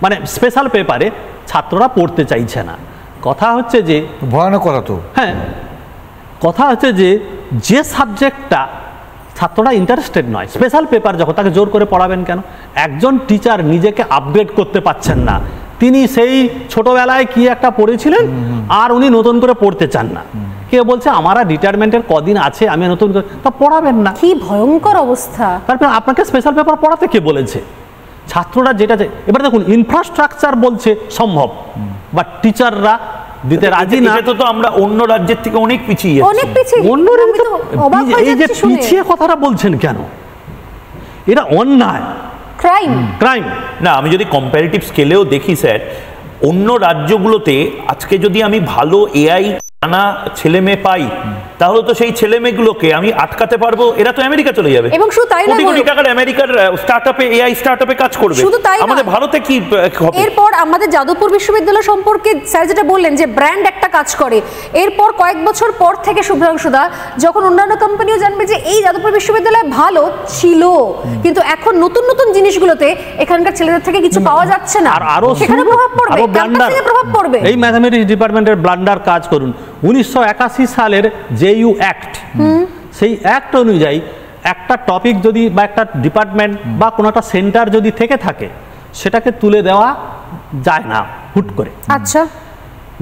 J: মানে স্পেশাল পেপারে ছাত্ররা পড়তে চাইছে না। কথা হচ্ছে যে
C: ভয়ানক কথা তো,
J: হ্যাঁ, কথা হচ্ছে যে যে সাবজেক্টটা ছাত্ররা ইন্টারেস্টেড নয়, স্পেশাল পেপার যখন, তাকে জোর করে পড়াবেন কেন? একজন টিচার নিজেকে আপগ্রেড করতে পারছেন না, তিনি সেই ছোটবেলায় কি একটা পড়েছিলেন আর উনি নতুন করে পড়তে চান না। কে বলছে আমার রিটায়ারমেন্টের কদিন আছে, আমি নতুন করে, তা পড়াবেন না।
B: কি ভয়ঙ্কর অবস্থা!
J: তারপর আপনাকে স্পেশাল পেপার পড়াতে কে বলেছে? ছাত্ররা যেটা এবার দেখুন ইনফ্রাস্ট্রাকচার বলছে সম্ভব, বাট টিচাররা দিতে রাজি না।
A: তো আমরা অন্য রাজ্যের থেকে অনেক পিছিয়ে
B: অনেক পিছিয়ে।
J: অন্য এই যে পিছিয়ে কথাটা বলছেন কেন? এটা অন্যায়, ক্রাইম
A: না। আমি যদি কম্পারেটিভ স্কেলেও দেখি স্যার, অন্য রাজ্যগুলোতে আজকে যদি আমি ভালো এআই জানা ছেলে মেয়ে পাই, তাহলে তো সেই ছেলে মেয়েগুলোকে আমি আটকাতে পারবো। এরা তো আমেরিকা চলে যাবে,
B: এবং শুধু তাই না,
A: কোটি কোটি টাকার আমেরিকার স্টার্টআপে, এআই স্টার্টআপে কাজ করবে।
B: শুধু তাই না,
A: আমাদের ভারতে কি হবে?
B: এরপর আমাদের যাদবপুর বিশ্ববিদ্যালয় সম্পর্কে স্যার যেটা বললেন যে ব্র্যান্ড একটা কাজ করে, এরপর কয়েক বছর পর থেকে শুভ্রাংশুদা যখন অন্যান্য কোম্পানিও জানবে যে এই যাদবপুর বিশ্ববিদ্যালয় ভালো ছিল, কিন্তু এখন নতুন নতুন জিনিসগুলোতে এখানকার ছেলেদের থেকে কিছু পাওয়া যাচ্ছে না,
J: আর আরো
B: সেখানে প্রভাব পড়বে, ক্যাম্পাসে প্রভাব পড়বে।
J: এই ম্যাথমেটিক্স ডিপার্টমেন্টের ব্লান্ডার কাজ করুন। 1981 সালের জেইউ অ্যাক্ট, সেই অ্যাক্ট অনুযায়ী একটা টপিক যদি বা একটা ডিপার্টমেন্ট বা কোনো একটা সেন্টার যদি থেকে থাকে, সেটাকে তুলে দেওয়া যায় না হুট করে।
B: আচ্ছা,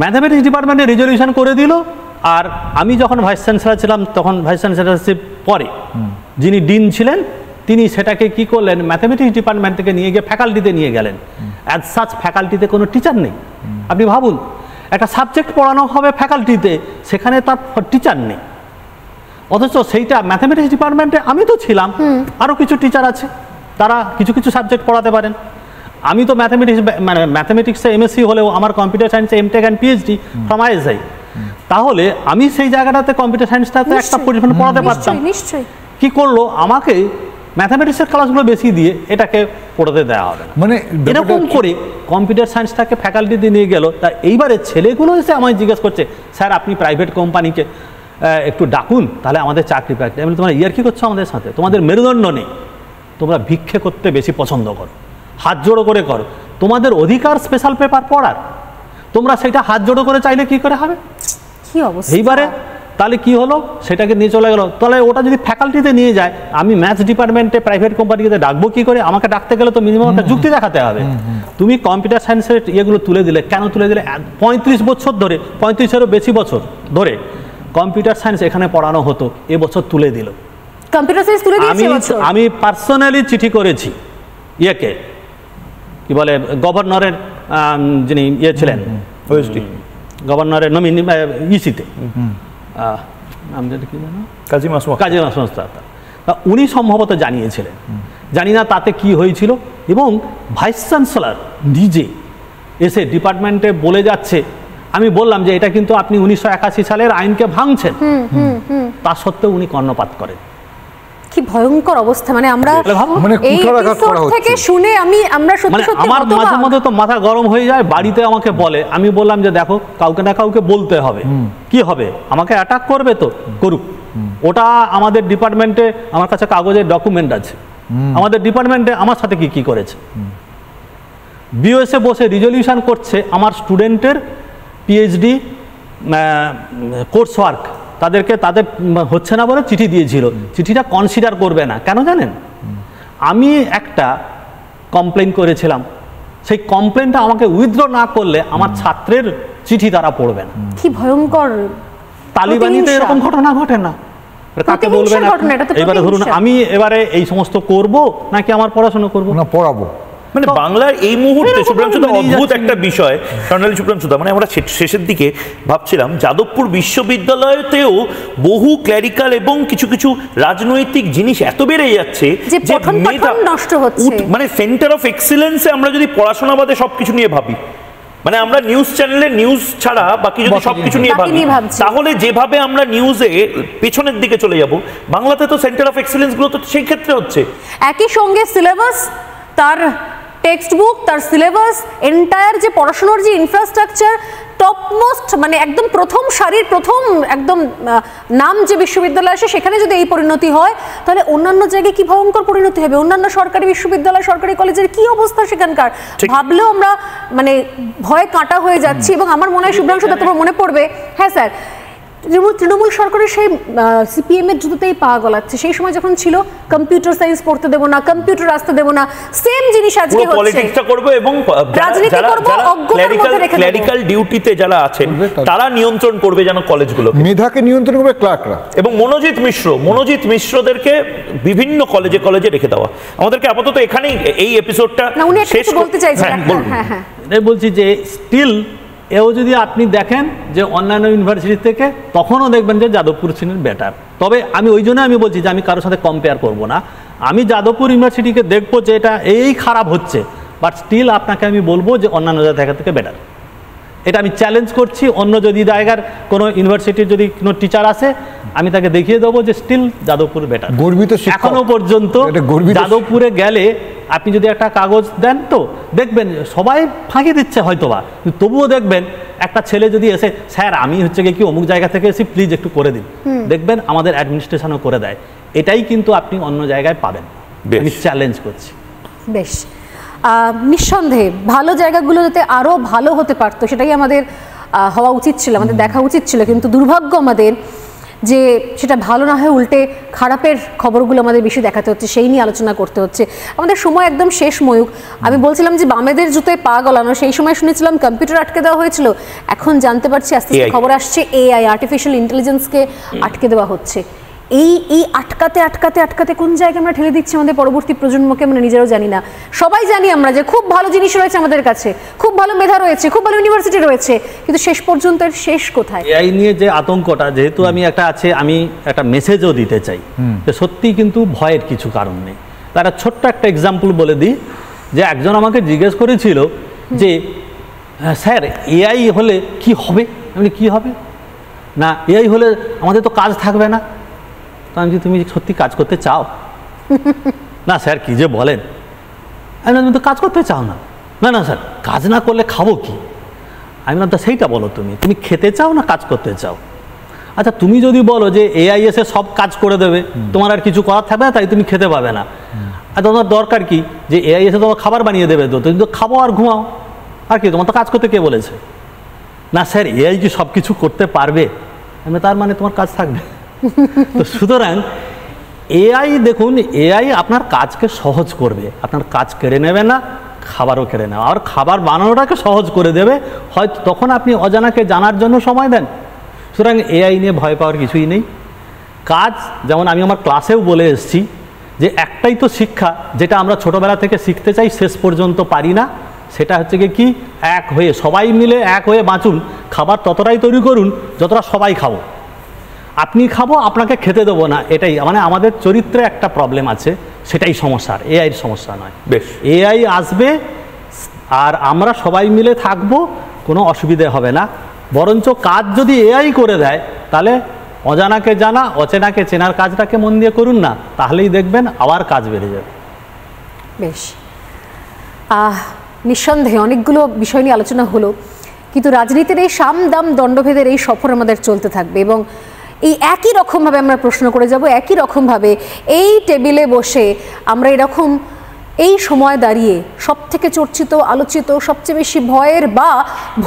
J: ম্যাথমেটিক্স ডিপার্টমেন্টে রেজলিউশন করে দিল। আর আমি যখন ভাইস চ্যান্সেলর ছিলাম, তখন ভাইস চ্যান্সেলরশিপ পরে যিনি ডিন ছিলেন, তিনি সেটাকে কি করলেন, ম্যাথমেটিক্স ডিপার্টমেন্ট থেকে নিয়ে গিয়ে ফ্যাকাল্টিতে নিয়ে গেলেন। অ্যাজ সাচ ফ্যাকাল্টিতে কোনো টিচার নেই। আপনি ভাবুন, একটা সাবজেক্ট পড়ানো হবে ফ্যাকাল্টিতে, সেখানে তার টিচার নেই। অথচ সেইটা ম্যাথমেটিক্স ডিপার্টমেন্টে আমি তো ছিলাম, আরও কিছু টিচার আছে, তারা কিছু কিছু সাবজেক্ট পড়াতে পারেন। আমি তো ম্যাথমেটিক্সে এমএসসি হলেও আমার কম্পিউটার সায়েন্সে MTech and PhD from ISI, তাহলে আমি সেই জায়গাটাতে কম্পিউটার সায়েন্সটাতে একটা পজিশন পড়াতে পারতাম। কি করলো, আমাকে ম্যাথমেটিক্সের ক্লাসগুলো বেশি দিয়ে এটাকে পড়াতে দেওয়া হবে,
C: মানে
J: এরকম করে কম্পিউটার সায়েন্সটাকে ফ্যাকাল্টিতে নিয়ে গেল। তা এইবারে ছেলেগুলো এসে আমায় জিজ্ঞেস করছে, স্যার আপনি প্রাইভেট কোম্পানিকে একটু ডাকুন, তাহলে আমাদের চাকরি পাকবে। আমি তোমরা ইয়ার কি করছো আমাদের সাথে? তোমাদের মেরুদণ্ড নেই, তোমরা ভিক্ষে করতে বেশি পছন্দ করো, হাত জোড়ো করে করো। তোমাদের অধিকার স্পেশাল পেপার পড়ার, তোমরা সেটা হাত জোড়ো করে চাইলে কি করে হবে?
B: কি অবস্থা
J: এইবারে তাহলে কি হলো, সেটাকে নিয়ে চলে গেল। তাহলে ওটা যদি ফ্যাকাল্টিতে নিয়ে যায়, আমি ম্যাথস ডিপার্টমেন্টে প্রাইভেট কোম্পানিতে ডাকবো কি করে? আমাকে ডাকতে গেলে তো মিনিমাম একটা যুক্তি দেখাতে হবে। তুমি কম্পিউটার সায়েন্সের ইয়েগুলো তুলে দিলে, কেন তুলে দিলে? 35 বছর ধরে, 35-এরও বেশি বছর ধরে কম্পিউটার সায়েন্স এখানে পড়ানো হতো, এবছর তুলে দিল।
B: কম্পিউটার সায়েন্স তুলে দিয়েছে এবছর।
J: আমি পার্সোনালি চিঠি করেছি ইয়েকে, কি বলে, গভর্নরের যিনি ইয়ে ছিলেন, গভর্নরের নমিনি ইসিতে, কি জানো, কাজী মাসুদ, উনি সম্ভবত জানিয়েছিলেন, জানি না তাতে কি হয়েছিল। এবং ভাইস চ্যান্সেলর নিজে এসে ডিপার্টমেন্টে বলে যাচ্ছে, আমি বললাম যে এটা কিন্তু আপনি 1981 সালের আইনকে ভাঙছেন, তা সত্ত্বেও উনি কর্ণপাত করেন।
B: কি ভয়ঙ্কর অবস্থা! মানে আমরা এই এপিসোড থেকে শুনে আমরা সত্যি সত্যি
J: আমার মাঝে মধ্যে তো মাথা গরম হয়ে যায়। বাড়িতে আমাকে বলে, আমি বললাম যে দেখো, কাউকে না কাউকে বলতে হবে। কি হবে, আমাকে অ্যাটাক করবে তো করুক, ওটা আমাদের ডিপার্টমেন্টে আমার কাছে কাগজের ডকুমেন্ট আছে, আমাদের ডিপার্টমেন্টে আমার সাথে কি কি করেছে। বিওএসএ বসে রিজলিউশন করছে আমার স্টুডেন্টের পিএইচডি কোর্স ওয়ার্ক, তাদেরকে তাদের হচ্ছে না বলে চিঠি দিয়েছিল, চিঠিটা কনসিডার করবে না। কেন জানেন? আমি একটা কমপ্লেন করেছিলাম, সেই কমপ্লেনটা আমাকে উইথড্র না করলে আমার ছাত্রের চিঠি তারা পড়বে না।
B: কি ভয়ঙ্কর!
J: তালিবানিতে এরকম ঘটনা ঘটে না, কাকে বলবেন? এবারে ধরুন আমি এবারে এই সমস্ত করব নাকি আমার পড়াশোনা করব
C: না পড়াবো?
A: মানে বাংলার এই মুহূর্তে শুভ্রাংশুদা অদ্ভুত একটা বিষয়, স্বর্ণালী শুভ্রাংশুদা, মানে আমরা শেষের দিকে ভাবছিলাম যাদবপুর বিশ্ববিদ্যালয়তেও বহু ক্ল্যারিক্যাল এবং কিছু কিছু রাজনৈতিক জিনিস এত বেড়ে যাচ্ছে
B: যে নষ্ট হচ্ছে।
A: মানে সেন্টার অফ এক্সিলেন্সে আমরা যদি পড়াশোনা বাদে সবকিছু নিয়ে ভাবি, মানে আমরা নিউজ চ্যানেলে নিউজ ছাড়া বাকি যদি সবকিছু নিয়ে ভাবি, তাহলে যেভাবে আমরা নিউজে পেছনের দিকে চলে যাব, বাংলাতে তো সেন্টার অফ এক্সিলেন্স গুলো তো সেই ক্ষেত্রে হচ্ছে।
B: একই সঙ্গে সিলেবাস, তার টেক্সট বুক, তার সিলেবাস, এন্টায়ার যে পড়াশোনার যে ইনফ্রাস্ট্রাকচার, টপমোস্ট, মানে একদম প্রথম সারির, প্রথম একদম নাম যে বিশ্ববিদ্যালয় আসে, সেখানে যদি এই পরিণতি হয়, তাহলে অন্যান্য জায়গায় কি ভয়ঙ্কর পরিণতি হবে। অন্যান্য সরকারি বিশ্ববিদ্যালয়, সরকারি কলেজের কি অবস্থা সেখানকার, ভাবলেও আমরা মানে ভয় কাঁটা হয়ে যাচ্ছি। এবং আমার মনে হয় শুভ্রাংশুদা, তোমার মনে পড়বে, হ্যাঁ স্যার, তৃণমূল সরকারের সেই সিপিএম এর জুতোতেই পা গলাচ্ছে। সেই সময় যখন ছিল কম্পিউটার সায়েন্স পড়তে দেবো না, কম্পিউটার আসতে দেবো না, সেম জিনিস আজকে হচ্ছে।
A: পলিটিক্সটা করবে এবং ক্লেরিক্যাল ডিউটিতে যারা আছেন তারা নিয়ন্ত্রণ করবে যেন কলেজগুলো,
C: মেধাকে নিয়ন্ত্রণ করবে ক্লার্করা। এবং
A: মনোজিৎ মিশ্রদেরকে বিভিন্ন কলেজে কলেজে রেখে দেওয়া। আমাদেরকে আপাতত এখানেই এই এপিসোডটা শেষ
B: বলতে চাইছি।
J: বলছি যে স্টিল এও যদি আপনি দেখেন যে অন্যান্য ইউনিভার্সিটি থেকে, তখনও দেখবেন যে যাদবপুর ছিলেন বেটার। তবে আমি ওই জন্য আমি বলছি যে আমি কারোর সাথে কম্পেয়ার করব না, আমি যাদবপুর ইউনিভার্সিটিকে দেখবো যে এটা এই খারাপ হচ্ছে, বাট স্টিল আপনাকে আমি বলবো যে অন্যান্য জায়গা থেকে বেটার। এটা আমি চ্যালেঞ্জ করছি। অন্য যদি জায়গার কোনো ইউনিভার্সিটির যদি কোনো টিচার আসে, আমি তাকে দেখিয়ে দেবো যে স্টিল যাদবপুর বেটার।
C: গর্বিত
J: এখনো পর্যন্ত যাদবপুরে গেলে আপনি যদি একটা কাগজ দেন তো দেখবেন সবাই ফাঁকি দিচ্ছে হয়তোবা, তবুও দেখবেন একটা ছেলে যদি এসে, স্যার আমি হচ্ছে কি অমুক জায়গা থেকে এসে প্লিজ একটু করে দিন, দেখবেন আমাদের অ্যাডমিনিস্ট্রেশনও করে দেয়। এটাই কিন্তু আপনি অন্য জায়গায় পাবেন। আমি চ্যালেঞ্জ করছি।
B: বেশ, নিঃসন্দেহে ভালো জায়গাগুলোতে আরও ভালো হতে পারতো, সেটাই আমাদের হওয়া উচিত ছিল, আমাদের দেখা উচিত ছিল। কিন্তু দুর্ভাগ্য আমাদের যে সেটা ভালো না হয়ে উল্টে খারাপের খবরগুলো আমাদের বেশি দেখাতে হচ্ছে, সেই নিয়ে আলোচনা করতে হচ্ছে। আমাদের সময় একদম শেষ, ময়ূক। আমি বলছিলাম যে বামেদের জুতোয় পা গলানো, সেই সময় শুনেছিলাম কম্পিউটার আটকে দেওয়া হয়েছিল, এখন জানতে পারছি আস্তে আস্তে খবর আসছে এআই, আর্টিফিশিয়াল ইন্টেলিজেন্সকে আটকে দেওয়া হচ্ছে। এই আটকাতে আটকাতে আটকাতে কোন জায়গায় আমরা ঠেলে দিচ্ছি আমাদের পরবর্তী প্রজন্মকে, আমরা নিজেরাও জানি না। সবাই জানি আমরা যে খুব ভালো জিনিস রয়েছে আমাদের কাছে, খুব ভালো মেধা রয়েছে, খুব ভালো ইউনিভার্সিটি রয়েছে, কিন্তু শেষ পর্যন্ত এর শেষ কোথায়?
J: এআই নিয়ে যে আতঙ্কটা, যেহেতু আমি আমি একটা মেসেজও দিতে চাই যে সত্যি কিন্তু ভয়ের কিছু কারণ নেই। তার ছোট্ট একটা এক্সাম্পল বলে দিই, যে একজন আমাকে জিজ্ঞেস করেছিল যে স্যার এআই হলে কি হবে? আমি কি হবে না, এআই হলে আমাদের তো কাজ থাকবে না। আমি যে তুমি সত্যি কাজ করতে চাও? না স্যার কি যে বলেন, আমি তো কাজ করতে চাও না। না না স্যার, কাজ না করলে খাবো কি? আমি বললাম, সেইটা বলো, তুমি খেতে চাও না কাজ করতে চাও? আচ্ছা তুমি যদি বলো যে এআই এসে সব কাজ করে দেবে, তোমার আর কিছু করার থাকবে না, তাই তুমি খেতে পাবে না, আর তোমার দরকার কি যে এআই এসে তোমার খাবার বানিয়ে দেবে, তো তুমি তো খাবো আর ঘুমাও, আর কি তোমার তো কাজ করতে কে বলেছে? না স্যার এআই কি সব কিছু করতে পারবে? আমি তার মানে তোমার কাজ থাকবে। তো সুতরাং এআই, দেখুন এআই আপনার কাজকে সহজ করবে, আপনার কাজ কেড়ে নেবে না, খাবারও কেড়ে নেবে, আর খাবার বানানোটাকে সহজ করে দেবে, হয়তো তখন আপনি অজানাকে জানার জন্য সময় দেন। সুতরাং এআই নিয়ে ভয় পাওয়ার কিছুই নেই। কাজ, যেমন আমি আমার ক্লাসেও বলে এসেছি যে একটাই তো শিক্ষা যেটা আমরা ছোটোবেলা থেকে শিখতে চাই, শেষ পর্যন্ত পারি না, সেটা হচ্ছে কি এক হয়ে, সবাই মিলে এক হয়ে বাঁচুন, খাবার ততটাই তৈরি করুন যতটা সবাই খাবো। আপনি খাবো, আপনাকে খেতে দেবো না, এটাই মানে আমাদের চরিত্রে একটা প্রবলেম আছে, সেটাই সমস্যা, এআইয়ের সমস্যা নয়। বেশ, এআই আসবে আর আমরা সবাই মিলে থাকবো, কোনো অসুবিধে হবে না। বরঞ্চ কাজ যদি এআই করে দেয়, তাহলে অজানাকে জানা, অচেনাকে চেনার কাজটাকে মন দিয়ে করুন না, তাহলেই দেখবেন আবার কাজ বেড়ে যাবে।
B: বেশ, নিঃসন্দেহে অনেকগুলো বিষয় নিয়ে আলোচনা হলো, কিন্তু রাজনীতির এই সাম দাম দণ্ডভেদের এই সফর আমাদের চলতে থাকবে, এবং এই একই রকমভাবে আমরা প্রশ্ন করে যাব, একই রকমভাবে এই টেবিলে বসে আমরা এরকম এই সময় দাঁড়িয়ে সব থেকে চর্চিত, আলোচিত, সবচেয়ে বেশি ভয়ের বা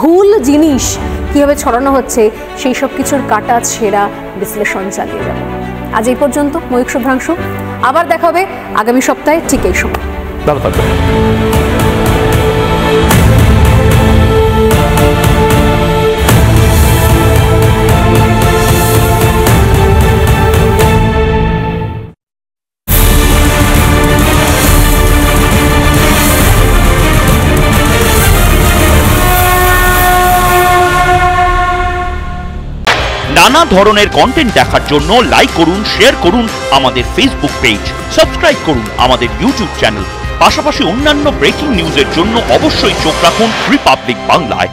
B: ভুল জিনিস কীভাবে ছড়ানো হচ্ছে, সেই সব কিছুর কাটা ছেঁড়া বিশ্লেষণ চালিয়ে যাব। আজ এই পর্যন্ত। ময়ূক, শুভ্রাংশু, আবার দেখা হবে আগামী সপ্তাহে ঠিক এই সময়।
A: ভালো থাকবেন।
K: নানা ধরনের কন্টেন্ট দেখার জন্য লাইক করুন, শেয়ার করুন আমাদের ফেসবুক পেজ, সাবস্ক্রাইব করুন আমাদের ইউটিউব চ্যানেল। পাশাপাশি অন্যান্য ব্রেকিং নিউজের জন্য অবশ্যই চোখ রাখুন রিপাবলিক বাংলায়।